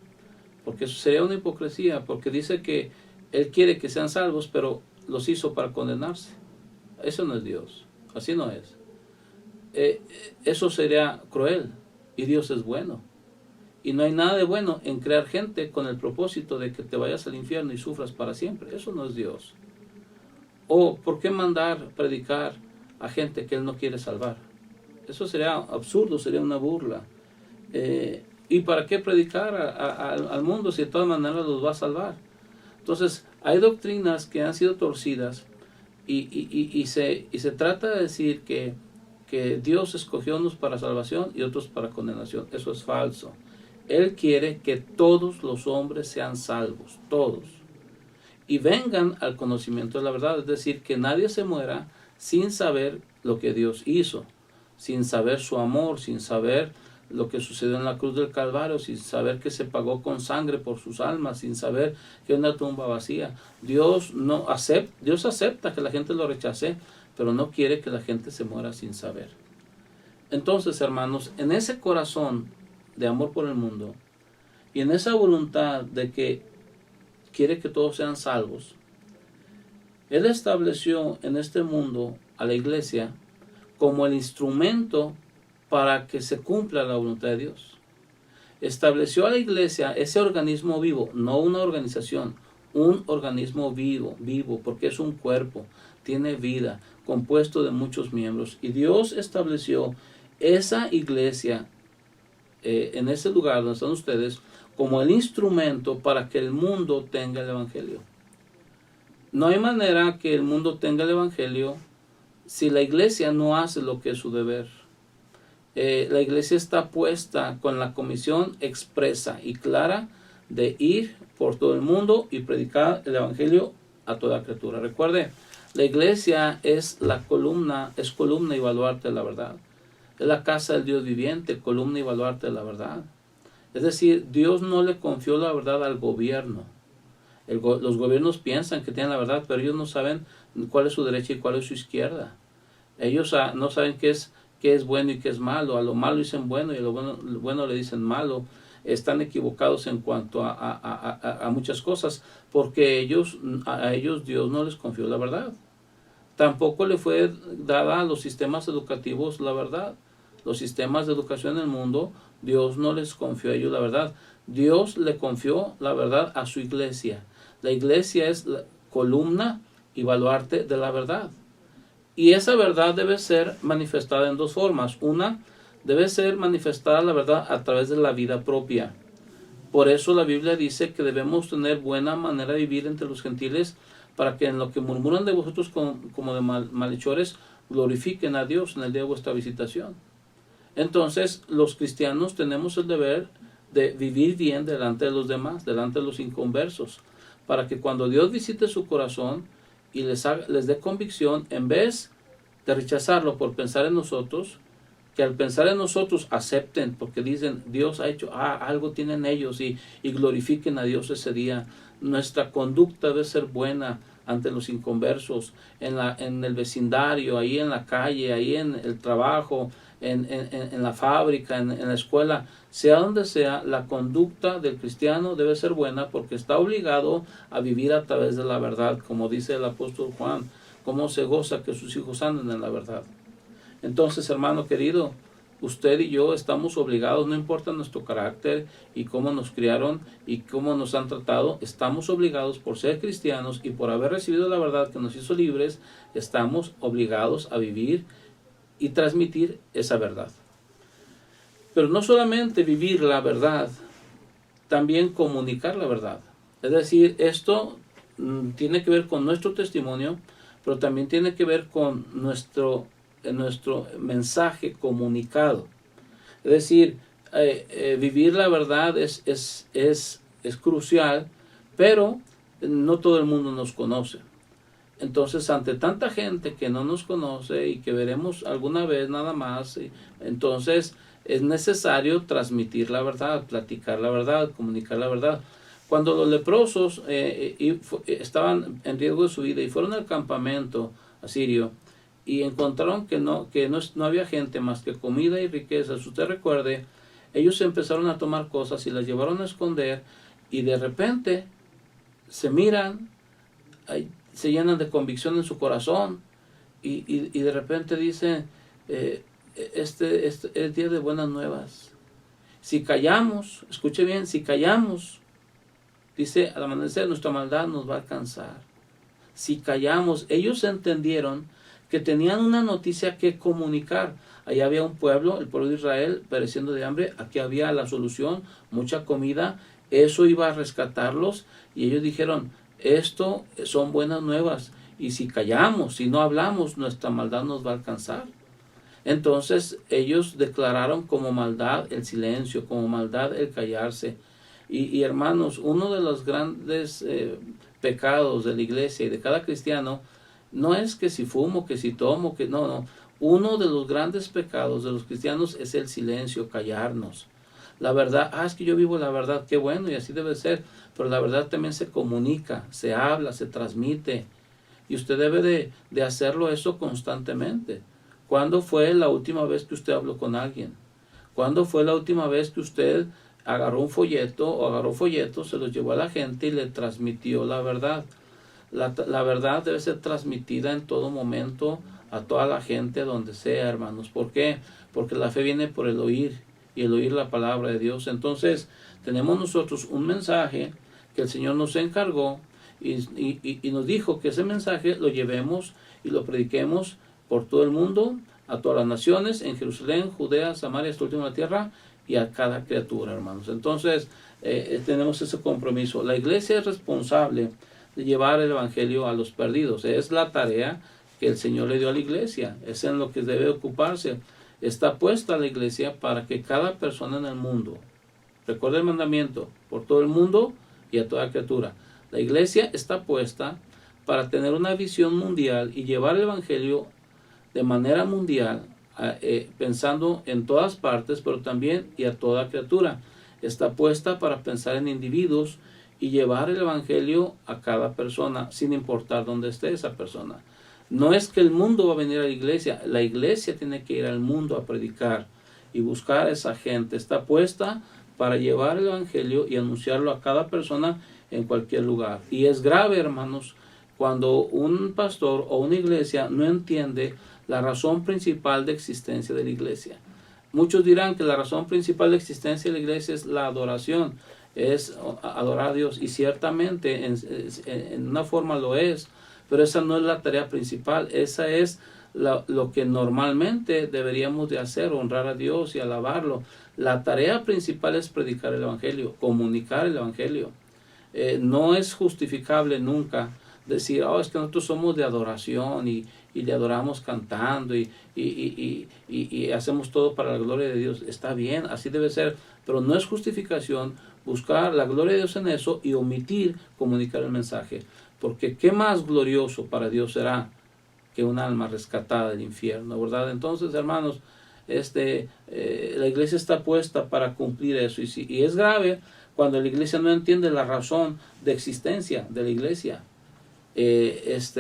[SPEAKER 3] Porque eso sería una hipocresía, porque dice que Él quiere que sean salvos, pero los hizo para condenarse. Eso no es Dios, así no es. eso sería cruel, y Dios es bueno. Y no hay nada de bueno en crear gente con el propósito de que te vayas al infierno y sufras para siempre. Eso no es Dios. O ¿por qué mandar predicar a gente que Él no quiere salvar? Eso sería absurdo, sería una burla. ¿Y para qué predicar al mundo si de todas maneras los va a salvar? Entonces, hay doctrinas que han sido torcidas y se trata de decir que Dios escogió unos para salvación y otros para condenación. Eso es falso. Él quiere que todos los hombres sean salvos, todos, y vengan al conocimiento de la verdad. Es decir, que nadie se muera sin saber lo que Dios hizo, sin saber su amor, sin saber lo que sucedió en la cruz del Calvario, sin saber que se pagó con sangre por sus almas, sin saber que es una tumba vacía. Dios acepta que la gente lo rechace, pero no quiere que la gente se muera sin saber. Entonces, hermanos, en ese corazón de amor por el mundo y en esa voluntad de que quiere que todos sean salvos, Él estableció en este mundo a la iglesia como el instrumento para que se cumpla la voluntad de Dios. Estableció a la iglesia, ese organismo vivo, no una organización, un organismo vivo, porque es un cuerpo, tiene vida, compuesto de muchos miembros. Y Dios estableció esa iglesia en ese lugar donde están ustedes como el instrumento para que el mundo tenga el evangelio. No hay manera que el mundo tenga el evangelio si la iglesia no hace lo que es su deber. La iglesia está puesta con la comisión expresa y clara de ir por todo el mundo y predicar el evangelio a toda criatura. Recuerde, la iglesia es columna y baluarte de la verdad. Es la casa del Dios viviente, columna y baluarte de la verdad. Es decir, Dios no le confió la verdad al gobierno. Los gobiernos piensan que tienen la verdad, pero ellos no saben cuál es su derecha y cuál es su izquierda. Ellos no saben qué es bueno y qué es malo. A lo malo dicen bueno y a lo bueno le dicen malo. Están equivocados en cuanto a muchas cosas, porque a ellos Dios no les confió la verdad. Tampoco le fue dada a los sistemas educativos la verdad. Los sistemas de educación en el mundo, Dios no les confió a ellos la verdad. Dios le confió la verdad a su iglesia. La iglesia es la columna y baluarte de la verdad. Y esa verdad debe ser manifestada en dos formas. Una, debe ser manifestada la verdad a través de la vida propia. Por eso la Biblia dice que debemos tener buena manera de vivir entre los gentiles, para que en lo que murmuran de vosotros como de malhechores, glorifiquen a Dios en el día de vuestra visitación. Entonces, los cristianos tenemos el deber de vivir bien delante de los demás, delante de los inconversos, para que cuando Dios visite su corazón y les dé convicción, en vez de rechazarlo por pensar en nosotros, que al pensar en nosotros acepten, porque dicen, Dios ha hecho, algo tienen ellos, y glorifiquen a Dios ese día. Nuestra conducta debe ser buena ante los inconversos, en el vecindario, ahí en la calle, ahí en el trabajo, en la fábrica, en la escuela, sea donde sea. La conducta del cristiano debe ser buena, porque está obligado a vivir a través de la verdad, como dice el apóstol Juan, cómo se goza que sus hijos anden en la verdad. Entonces, hermano querido, usted y yo estamos obligados, no importa nuestro carácter y cómo nos criaron y cómo nos han tratado, estamos obligados por ser cristianos y por haber recibido la verdad que nos hizo libres, estamos obligados a vivir y transmitir esa verdad. Pero no solamente vivir la verdad, también comunicar la verdad. Es decir, esto tiene que ver con nuestro testimonio, pero también tiene que ver con nuestro mensaje comunicado. Es decir, vivir la verdad es crucial, pero no todo el mundo nos conoce. Entonces, ante tanta gente que no nos conoce y que veremos alguna vez nada más, entonces es necesario transmitir la verdad, platicar la verdad, comunicar la verdad. Cuando los leprosos estaban en riesgo de su vida y fueron al campamento asirio y encontraron que no había gente más que comida y riquezas, usted recuerde, ellos empezaron a tomar cosas y las llevaron a esconder, y de repente se miran, se llenan de convicción en su corazón, y de repente dicen, este es día de buenas nuevas. Si callamos, escuche bien, si callamos, dice, al amanecer nuestra maldad nos va a alcanzar. Si callamos, ellos entendieron que tenían una noticia que comunicar. Allá había un pueblo, el pueblo de Israel, pereciendo de hambre. Aquí había la solución, mucha comida. Eso iba a rescatarlos. Y ellos dijeron, esto son buenas nuevas. Y si callamos, si no hablamos, nuestra maldad nos va a alcanzar. Entonces ellos declararon como maldad el silencio, como maldad el callarse. Y hermanos, uno de los grandes pecados de la iglesia y de cada cristiano no es que si fumo, que si tomo, que no. Uno de los grandes pecados de los cristianos es el silencio, callarnos. La verdad, es que yo vivo la verdad, qué bueno, y así debe ser, pero la verdad también se comunica, se habla, se transmite, y usted debe de hacerlo eso constantemente. ¿Cuándo fue la última vez que usted habló con alguien? ¿Cuándo fue la última vez que usted agarró un folleto o agarró folletos, se los llevó a la gente y le transmitió la verdad? La verdad debe ser transmitida en todo momento a toda la gente donde sea, hermanos. ¿Por qué? Porque la fe viene por el oír, y el oír la palabra de Dios. Entonces tenemos nosotros un mensaje que el Señor nos encargó y nos dijo que ese mensaje lo llevemos y lo prediquemos por todo el mundo, a todas las naciones, en Jerusalén, Judea, Samaria, hasta el último de la tierra, y a cada criatura, hermanos. Entonces tenemos ese compromiso. La iglesia es responsable de llevar el evangelio a los perdidos. Es la tarea que el Señor le dio a la iglesia. Es en lo que debe ocuparse. Está puesta la iglesia para que cada persona en el mundo, recuerde el mandamiento, por todo el mundo y a toda criatura. La iglesia está puesta para tener una visión mundial y llevar el evangelio de manera mundial, pensando en todas partes, pero también y a toda criatura. Está puesta para pensar en individuos y llevar el evangelio a cada persona, sin importar dónde esté esa persona. No es que el mundo va a venir a la iglesia tiene que ir al mundo a predicar y buscar a esa gente. Está puesta para llevar el evangelio y anunciarlo a cada persona en cualquier lugar. Y es grave, hermanos, cuando un pastor o una iglesia no entiende la razón principal de existencia de la iglesia. Muchos dirán que la razón principal de existencia de la iglesia es la adoración, es adorar a Dios, y ciertamente en una forma lo es, pero esa no es la tarea principal. Esa es lo que normalmente deberíamos de hacer, honrar a Dios y alabarlo. La tarea principal es predicar el evangelio, comunicar el evangelio. No es justificable nunca decir, es que nosotros somos de adoración y le adoramos cantando y hacemos todo para la gloria de Dios. Está bien, así debe ser, pero no es justificación buscar la gloria de Dios en eso y omitir comunicar el mensaje. Porque qué más glorioso para Dios será que un alma rescatada del infierno, ¿verdad? Entonces, hermanos, la iglesia está puesta para cumplir eso. Y es grave cuando la iglesia no entiende la razón de existencia de la iglesia. Eso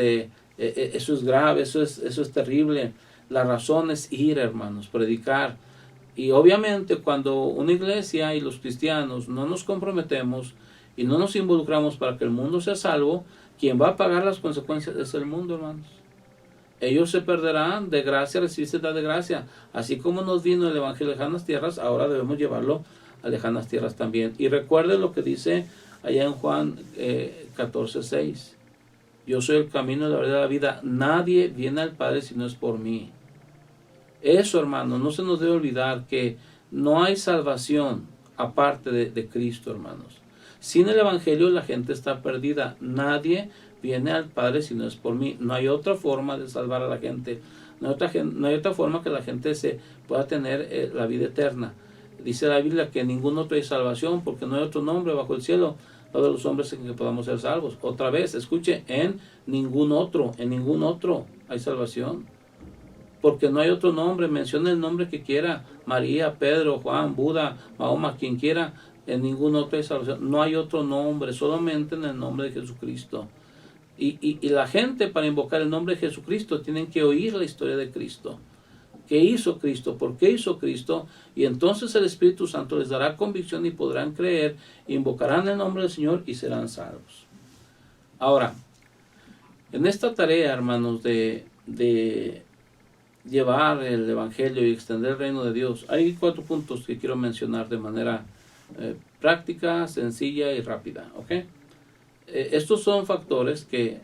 [SPEAKER 3] es grave, eso es terrible. La razón es ir, hermanos, predicar. Y obviamente cuando una iglesia y los cristianos no nos comprometemos y no nos involucramos para que el mundo sea salvo, quien va a pagar las consecuencias es el mundo, hermanos. Ellos se perderán de gracia, recibirse de gracia. Así como nos vino el evangelio de lejanas tierras, ahora debemos llevarlo a lejanas tierras también. Y recuerde lo que dice allá en Juan 14:6. Yo soy el camino, la verdad y la vida. Nadie viene al Padre si no es por mí. Eso, hermanos, no se nos debe olvidar que no hay salvación aparte de Cristo, hermanos. Sin el evangelio la gente está perdida. Nadie viene al Padre si no es por mí. No hay otra forma de salvar a la gente. No hay otra forma que la gente se pueda tener la vida eterna. Dice la Biblia que en ningún otro hay salvación, porque no hay otro nombre bajo el cielo de los hombres en que podamos ser salvos. Otra vez, escuche, en ningún otro hay salvación. Porque no hay otro nombre, mencione el nombre que quiera, María, Pedro, Juan, Buda, Mahoma, quien quiera, en ningún otro hay salvación. No hay otro nombre, solamente en el nombre de Jesucristo. Y la gente, para invocar el nombre de Jesucristo, tienen que oír la historia de Cristo. ¿Qué hizo Cristo? ¿Por qué hizo Cristo? Y entonces el Espíritu Santo les dará convicción y podrán creer, invocarán el nombre del Señor y serán salvos. Ahora, en esta tarea, hermanos, de llevar el evangelio y extender el reino de Dios, hay 4 puntos que quiero mencionar de manera práctica, sencilla y rápida, ¿ok? Estos son factores que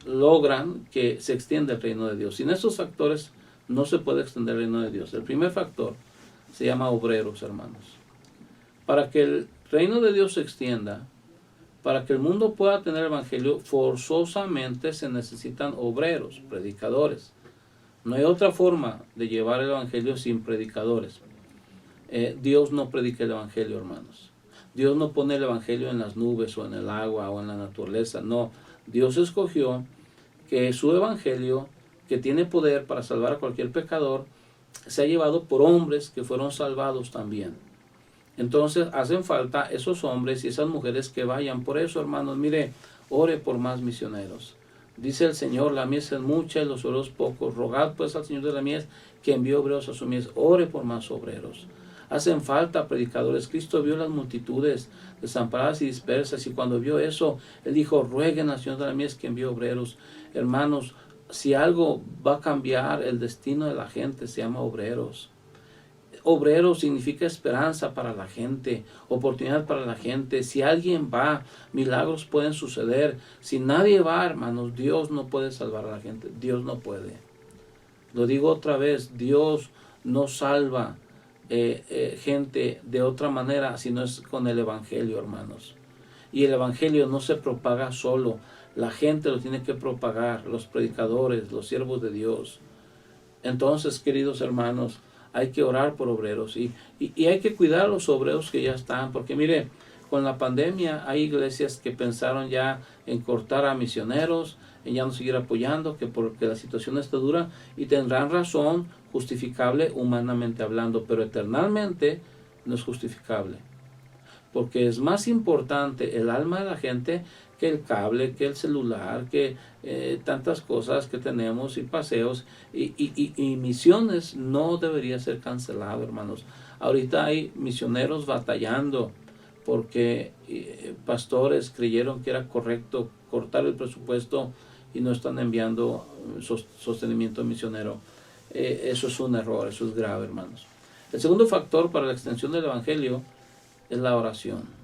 [SPEAKER 3] logran que se extienda el reino de Dios. Sin estos factores no se puede extender el reino de Dios. El primer factor se llama obreros, hermanos. Para que el reino de Dios se extienda, para que el mundo pueda tener el evangelio, forzosamente se necesitan obreros, predicadores. No hay otra forma de llevar el evangelio sin predicadores. Dios no predica el evangelio, hermanos. Dios no pone el evangelio en las nubes o en el agua o en la naturaleza. No, Dios escogió que su evangelio, que tiene poder para salvar a cualquier pecador, sea llevado por hombres que fueron salvados también. Entonces hacen falta esos hombres y esas mujeres que vayan. Por eso, hermanos, mire, ore por más misioneros. Dice el Señor, la mies es mucha y los obreros pocos. Rogad pues al Señor de la mies que envíe obreros a su mies. Ore por más obreros. Hacen falta predicadores. Cristo vio las multitudes desamparadas y dispersas, y cuando vio eso, Él dijo, rueguen al Señor de la mies que envíe obreros. Hermanos, si algo va a cambiar el destino de la gente, se llama obreros. Obrero significa esperanza para la gente, oportunidad para la gente. Si alguien va, milagros pueden suceder. Si nadie va, hermanos, Dios no puede salvar a la gente. Dios no puede. Lo digo otra vez, Dios no salva gente de otra manera, sino es con el evangelio, hermanos. Y el evangelio no se propaga solo. La gente lo tiene que propagar, los predicadores, los siervos de Dios. Entonces, queridos hermanos, hay que orar por obreros y hay que cuidar a los obreros que ya están, porque mire, con la pandemia hay iglesias que pensaron ya en cortar a misioneros, en ya no seguir apoyando, que porque la situación está dura, y tendrán razón, justificable humanamente hablando, pero eternamente no es justificable, porque es más importante el alma de la gente que el cable, que el celular, que tantas cosas que tenemos y paseos y misiones. No debería ser cancelado, hermanos. Ahorita hay misioneros batallando porque pastores creyeron que era correcto cortar el presupuesto y no están enviando sostenimiento misionero. Eso es un error, eso es grave, hermanos. El segundo factor para la extensión del evangelio es la oración.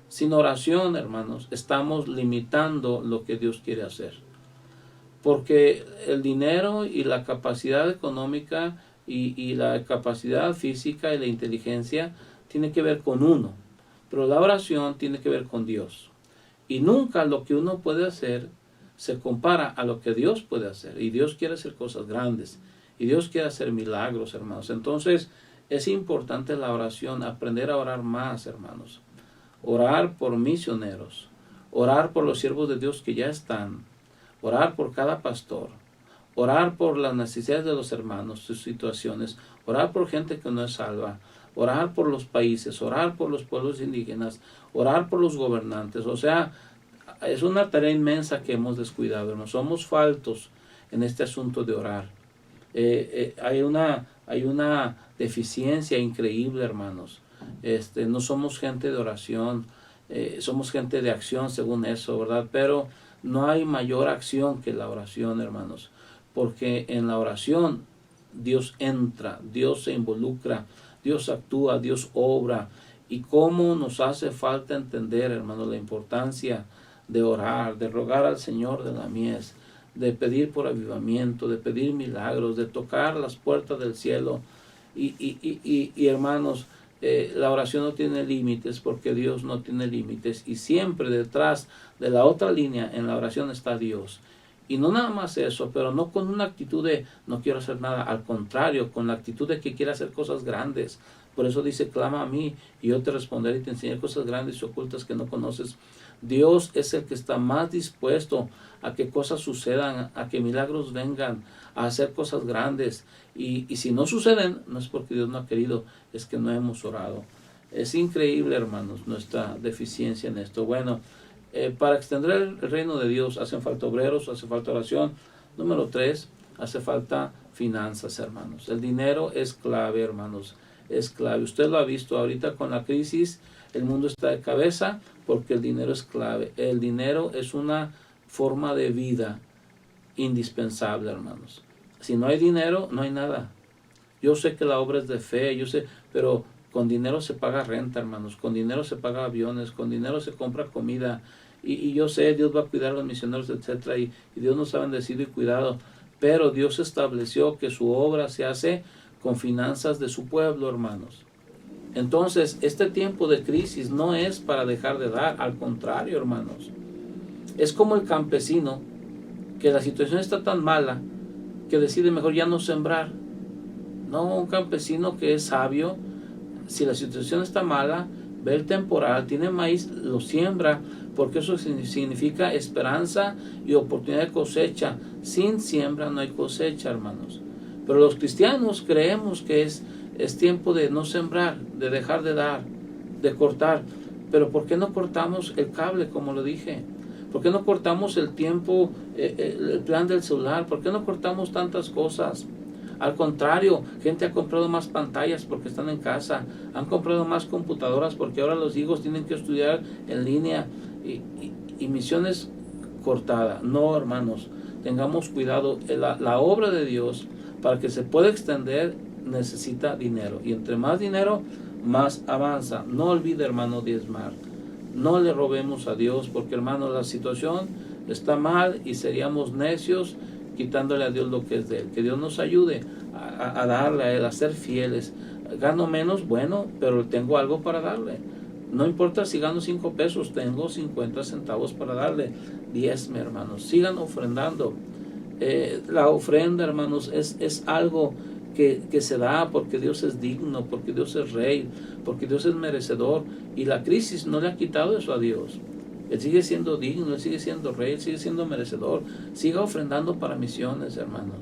[SPEAKER 3] Sin oración, hermanos, estamos limitando lo que Dios quiere hacer. Porque el dinero y la capacidad económica y la capacidad física y la inteligencia tiene que ver con uno. Pero la oración tiene que ver con Dios. Y nunca lo que uno puede hacer se compara a lo que Dios puede hacer. Y Dios quiere hacer cosas grandes. Y Dios quiere hacer milagros, hermanos. Entonces es importante la oración, aprender a orar más, hermanos. Orar por misioneros, orar por los siervos de Dios que ya están, orar por cada pastor, orar por las necesidades de los hermanos, sus situaciones, orar por gente que no es salva, orar por los países, orar por los pueblos indígenas, orar por los gobernantes. O sea, es una tarea inmensa que hemos descuidado, hermanos. Somos faltos en este asunto de orar. Hay una deficiencia increíble, hermanos. No somos gente de oración, somos gente de acción según eso, ¿verdad? Pero no hay mayor acción que la oración, hermanos, porque en la oración Dios entra, Dios se involucra, Dios actúa, Dios obra. Y cómo nos hace falta entender, hermanos, la importancia de orar, de rogar al Señor de la mies, de pedir por avivamiento, de pedir milagros, de tocar las puertas del cielo. Y hermanos, la oración no tiene límites, porque Dios no tiene límites, y siempre detrás de la otra línea en la oración está Dios. Y no nada más eso, pero no con una actitud de no quiero hacer nada, al contrario, con la actitud de que quiere hacer cosas grandes. Por eso dice, clama a mí y yo te responderé y te enseñaré cosas grandes y ocultas que no conoces. Dios es el que está más dispuesto a que cosas sucedan, a que milagros vengan, a hacer cosas grandes. Y si no suceden, no es porque Dios no ha querido, es que no hemos orado. Es increíble, hermanos, nuestra deficiencia en esto. Bueno, para extender el reino de Dios hacen falta obreros, hace falta oración. Número 3, hace falta finanzas, hermanos. El dinero es clave, hermanos, es clave. Usted lo ha visto ahorita con la crisis, el mundo está de cabeza porque el dinero es clave. El dinero es una forma de vida indispensable, hermanos. Si no hay dinero, no hay nada. Yo sé que la obra es de fe, yo sé, pero con dinero se paga renta, hermanos, con dinero se paga aviones, con dinero se compra comida, y yo sé, Dios va a cuidar a los misioneros, etcétera, y Dios nos ha bendecido y cuidado, pero Dios estableció que su obra se hace con finanzas de su pueblo, hermanos. Entonces, este tiempo de crisis no es para dejar de dar, al contrario, hermanos. Es como el campesino, que la situación está tan mala, que decide mejor ya no sembrar. No, un campesino que es sabio, si la situación está mala, ve el temporal, tiene maíz, lo siembra, porque eso significa esperanza y oportunidad de cosecha. Sin siembra no hay cosecha, hermanos. Pero los cristianos creemos que es tiempo de no sembrar, de dejar de dar, de cortar. Pero ¿por qué no cortamos el cable, como lo dije? ¿Por qué no cortamos el tiempo, el plan del celular? ¿Por qué no cortamos tantas cosas? Al contrario, gente ha comprado más pantallas porque están en casa, han comprado más computadoras porque ahora los hijos tienen que estudiar en línea, y misiones cortadas. No, hermanos, tengamos cuidado. La obra de Dios, para que se pueda extender, necesita dinero, y entre más dinero, más avanza. No olvide, hermano, diezmar. No le robemos a Dios, porque, hermano, la situación está mal y seríamos necios quitándole a Dios lo que es de Él. Que Dios nos ayude a darle a Él, a ser fieles. Gano menos, bueno, pero tengo algo para darle. No importa si gano 5 pesos, tengo 50 centavos para darle. Diezme, hermanos. Sigan ofrendando. La ofrenda, hermanos, es algo que se da porque Dios es digno, porque Dios es rey, porque Dios es merecedor, y la crisis no le ha quitado eso a Dios. Él sigue siendo digno, Él sigue siendo rey, Él sigue siendo merecedor. Siga ofrendando para misiones, hermanos.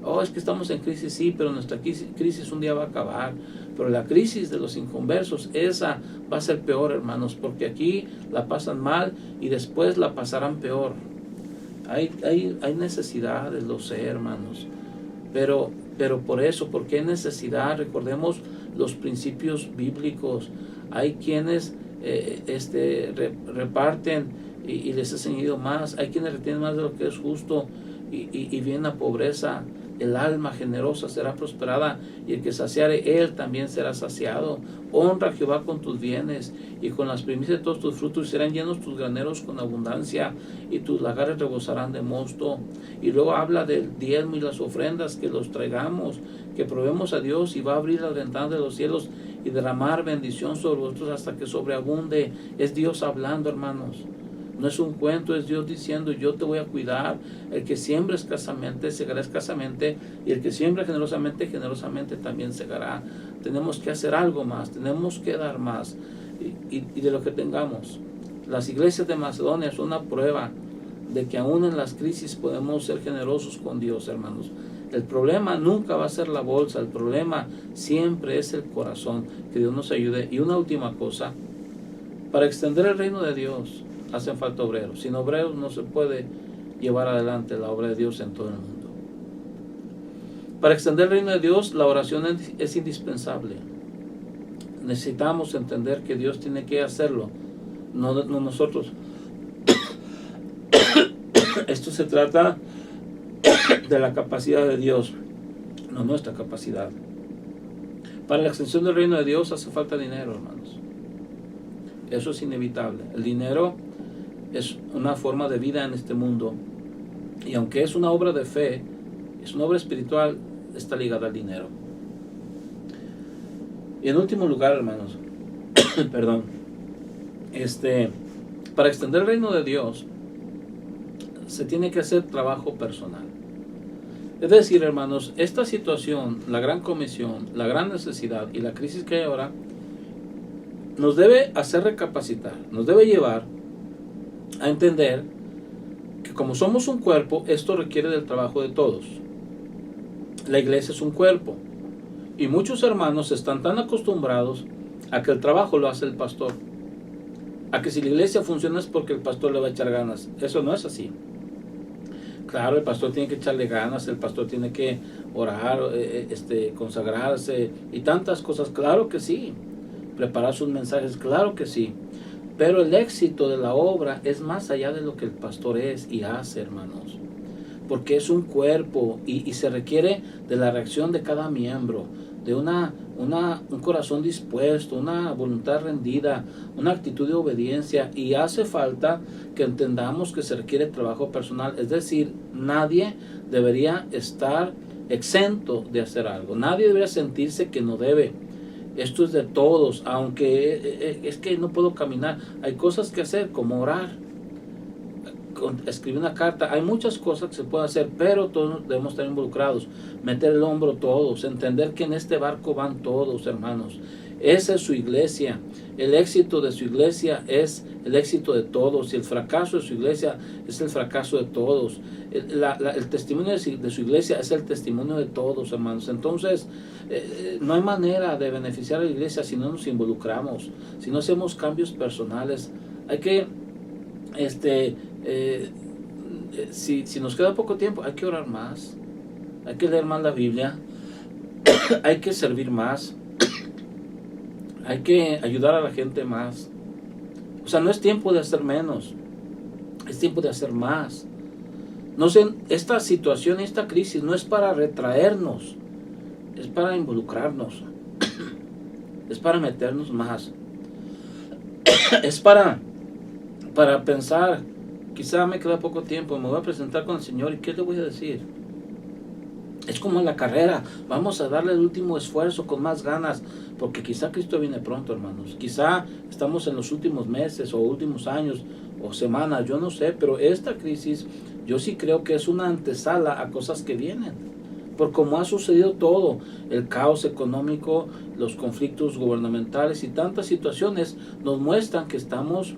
[SPEAKER 3] Oh, es que estamos en crisis, sí, pero nuestra crisis un día va a acabar. Pero la crisis de los inconversos, esa va a ser peor, hermanos, porque aquí la pasan mal y después la pasarán peor. Hay necesidades, lo sé, hermanos, pero por eso, porque hay necesidad, recordemos los principios bíblicos. Hay quienes reparten y les ha seguido más, hay quienes retienen más de lo que es justo, y viene la pobreza. El alma generosa será prosperada, y el que saciare, él también será saciado. Honra a Jehová con tus bienes, y con las primicias de todos tus frutos, y serán llenos tus graneros con abundancia, y tus lagares rebosarán de mosto. Y luego habla del diezmo y las ofrendas, que los traigamos, que probemos a Dios, y va a abrir las ventanas de los cielos y derramar bendición sobre vosotros hasta que sobreabunde. Es Dios hablando, hermanos. No es un cuento, es Dios diciendo: yo te voy a cuidar. El que siembra escasamente, segará escasamente, y el que siembra generosamente, generosamente también segará. Tenemos que hacer algo más, tenemos que dar más, y de lo que tengamos. Las iglesias de Macedonia son una prueba de que aún en las crisis podemos ser generosos con Dios, hermanos. El problema nunca va a ser la bolsa, el problema siempre es el corazón. Que Dios nos ayude. Y una última cosa: para extender el reino de Dios hacen falta obreros. Sin obreros no se puede llevar adelante la obra de Dios en todo el mundo. Para extender el reino de Dios, la oración es indispensable. Necesitamos entender que Dios tiene que hacerlo, no nosotros. Esto se trata de la capacidad de Dios, no nuestra capacidad. Para la extensión del reino de Dios hace falta dinero, hermanos. Eso es inevitable. El dinero es una forma de vida en este mundo, y aunque es una obra de fe, es una obra espiritual, está ligada al dinero. Y en último lugar, hermanos, perdón, para extender el reino de Dios se tiene que hacer trabajo personal. Es decir, hermanos, esta situación, la gran comisión, la gran necesidad y la crisis que hay ahora, nos debe hacer recapacitar, nos debe llevar a entender que como somos un cuerpo, esto requiere del trabajo de todos. La iglesia es un cuerpo, y muchos hermanos están tan acostumbrados a que el trabajo lo hace el pastor, a que si la iglesia funciona es porque el pastor le va a echar ganas. Eso no es así. Claro, el pastor tiene que echarle ganas, el pastor tiene que orar, consagrarse y tantas cosas, claro que sí. Preparar sus mensajes, claro que sí. Pero el éxito de la obra es más allá de lo que el pastor es y hace, hermanos. porque es un cuerpo y se requiere de la reacción de cada miembro, de un corazón dispuesto, una voluntad rendida, una actitud de obediencia, y hace falta que entendamos que se requiere trabajo personal. Es decir, nadie debería estar exento de hacer algo, nadie debería sentirse que no debe. Esto es de todos, aunque es que no puedo caminar, hay cosas que hacer, como orar, escribir una carta, hay muchas cosas que se pueden hacer, pero todos debemos estar involucrados, meter el hombro todos, entender que en este barco van todos, hermanos. Esa es su iglesia, el éxito de su iglesia es el éxito de todos, y el fracaso de su iglesia es el fracaso de todos. El testimonio de su iglesia es el testimonio de todos, hermanos. Entonces, no hay manera de beneficiar a la iglesia si no nos involucramos, si no hacemos cambios personales. Hay que, si nos queda poco tiempo, hay que orar más, hay que leer más la Biblia, hay que servir más, hay que ayudar a la gente más. O sea, no es tiempo de hacer menos, es tiempo de hacer más. No sé, esta situación, esta crisis no es para retraernos, es para involucrarnos, es para meternos más, es para pensar, quizá me queda poco tiempo, me voy a presentar con el Señor, ¿y qué le voy a decir? Es como en la carrera, vamos a darle el último esfuerzo con más ganas, porque quizá Cristo viene pronto, hermanos. Quizá estamos en los últimos meses o últimos años o semanas, yo no sé, pero esta crisis yo sí creo que es una antesala a cosas que vienen. Por cómo ha sucedido todo, el caos económico, los conflictos gubernamentales y tantas situaciones nos muestran que estamos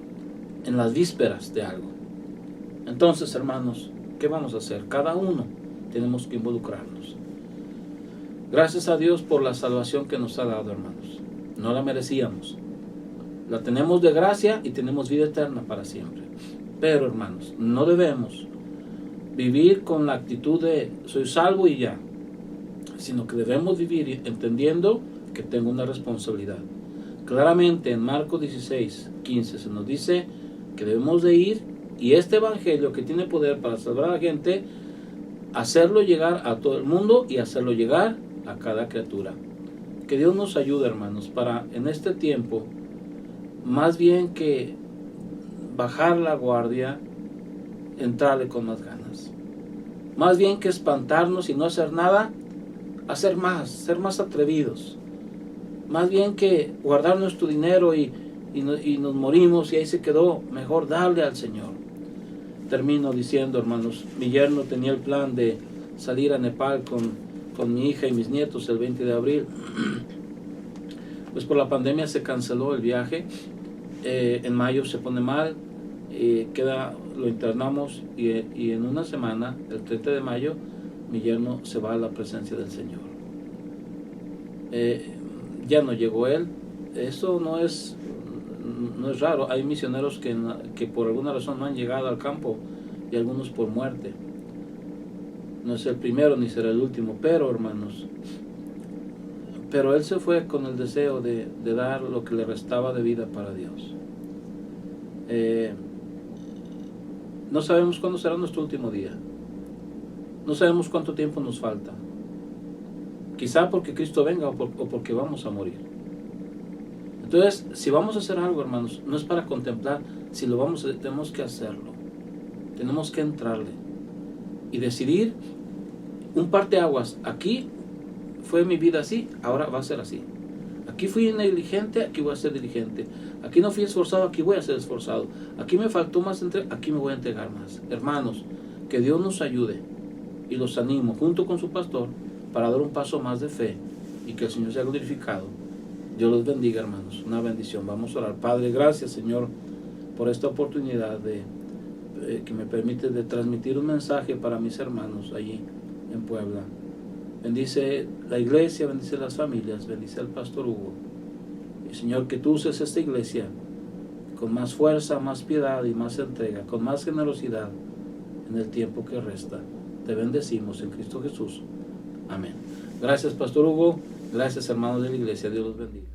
[SPEAKER 3] en las vísperas de algo. Entonces, hermanos, ¿qué vamos a hacer? Cada uno tenemos que involucrarnos. Gracias a Dios por la salvación que nos ha dado, hermanos. No la merecíamos. La tenemos de gracia y tenemos vida eterna para siempre. Pero, hermanos, no debemos vivir con la actitud de soy salvo y ya, sino que debemos vivir entendiendo que tengo una responsabilidad. Claramente en Marcos 16:15 se nos dice que debemos de ir, y este evangelio que tiene poder para salvar a la gente, hacerlo llegar a todo el mundo y hacerlo llegar a cada criatura. Que Dios nos ayude, hermanos, para en este tiempo, más bien que bajar la guardia, entrarle con más ganas. Más bien que espantarnos y no hacer nada, hacer más, ser más atrevidos. Más bien que guardar nuestro dinero y nos morimos y ahí se quedó, mejor darle al Señor. Termino diciendo, hermanos, mi yerno tenía el plan de salir a Nepal con mi hija y mis nietos el 20 de abril. Pues por la pandemia se canceló el viaje. En mayo se pone mal, lo internamos y en una semana, el 30 de mayo, mi yerno se va a la presencia del Señor. Ya no llegó él. Eso no es raro. Hay misioneros que por alguna razón no han llegado al campo, y algunos por muerte. No es el primero ni será el último, pero hermanos, pero él se fue con el deseo de dar lo que le restaba de vida para Dios. No sabemos cuándo será nuestro último día, no sabemos cuánto tiempo nos falta, quizá porque Cristo venga o porque vamos a morir. Entonces, si vamos a hacer algo, hermanos, no es para contemplar. Si lo vamos a hacer, tenemos que hacerlo. Tenemos que entrarle y decidir un parteaguas. Aquí fue mi vida así, ahora va a ser así. Aquí fui negligente, aquí voy a ser diligente. Aquí no fui esforzado, aquí voy a ser esforzado. Aquí me faltó más entrega, aquí me voy a entregar más. Hermanos, que Dios nos ayude y los animo junto con su pastor para dar un paso más de fe y que el Señor sea glorificado. Dios los bendiga, hermanos. Una bendición. Vamos a orar. Padre, gracias, Señor, por esta oportunidad que me permite de transmitir un mensaje para mis hermanos allí en Puebla. Bendice la iglesia, bendice las familias, bendice al pastor Hugo. Y Señor, que tú uses esta iglesia con más fuerza, más piedad y más entrega, con más generosidad en el tiempo que resta. Te bendecimos en Cristo Jesús. Amén. Gracias, pastor Hugo. Gracias, hermanos de la iglesia. Dios los bendiga.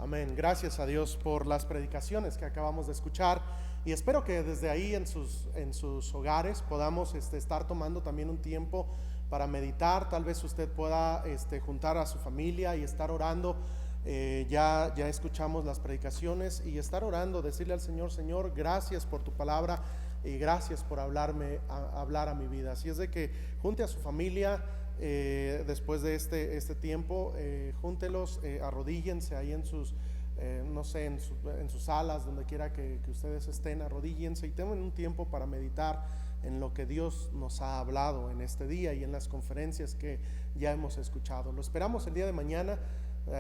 [SPEAKER 1] Amén. Gracias a Dios por las predicaciones que acabamos de escuchar, y espero que desde ahí en sus hogares podamos estar tomando también un tiempo para meditar. Tal vez usted pueda juntar a su familia y estar orando. Ya escuchamos las predicaciones y estar orando, decirle al Señor: Señor, gracias por tu palabra y gracias por hablar a mi vida. Así es de que junte a su familia. Después de este tiempo, júntelos, arrodíllense ahí en sus no sé, en sus salas, donde quiera que ustedes estén, arrodíllense y tengan un tiempo para meditar en lo que Dios nos ha hablado en este día y en las conferencias que ya hemos escuchado. Lo esperamos el día de mañana.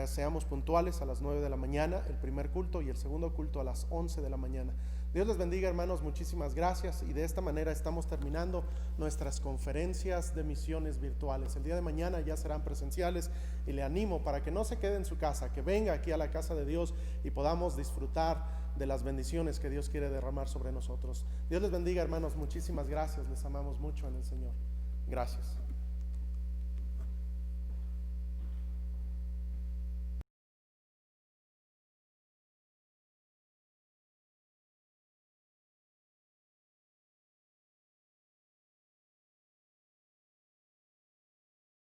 [SPEAKER 1] Seamos puntuales a las 9 de la mañana, el primer culto, y el segundo culto a las 11 de la mañana. Dios les bendiga, hermanos, muchísimas gracias, y de esta manera estamos terminando nuestras conferencias de misiones virtuales. El día de mañana ya serán presenciales, y le animo para que no se quede en su casa, que venga aquí a la casa de Dios y podamos disfrutar de las bendiciones que Dios quiere derramar sobre nosotros. Dios les bendiga, hermanos, muchísimas gracias, les amamos mucho en el Señor. Gracias.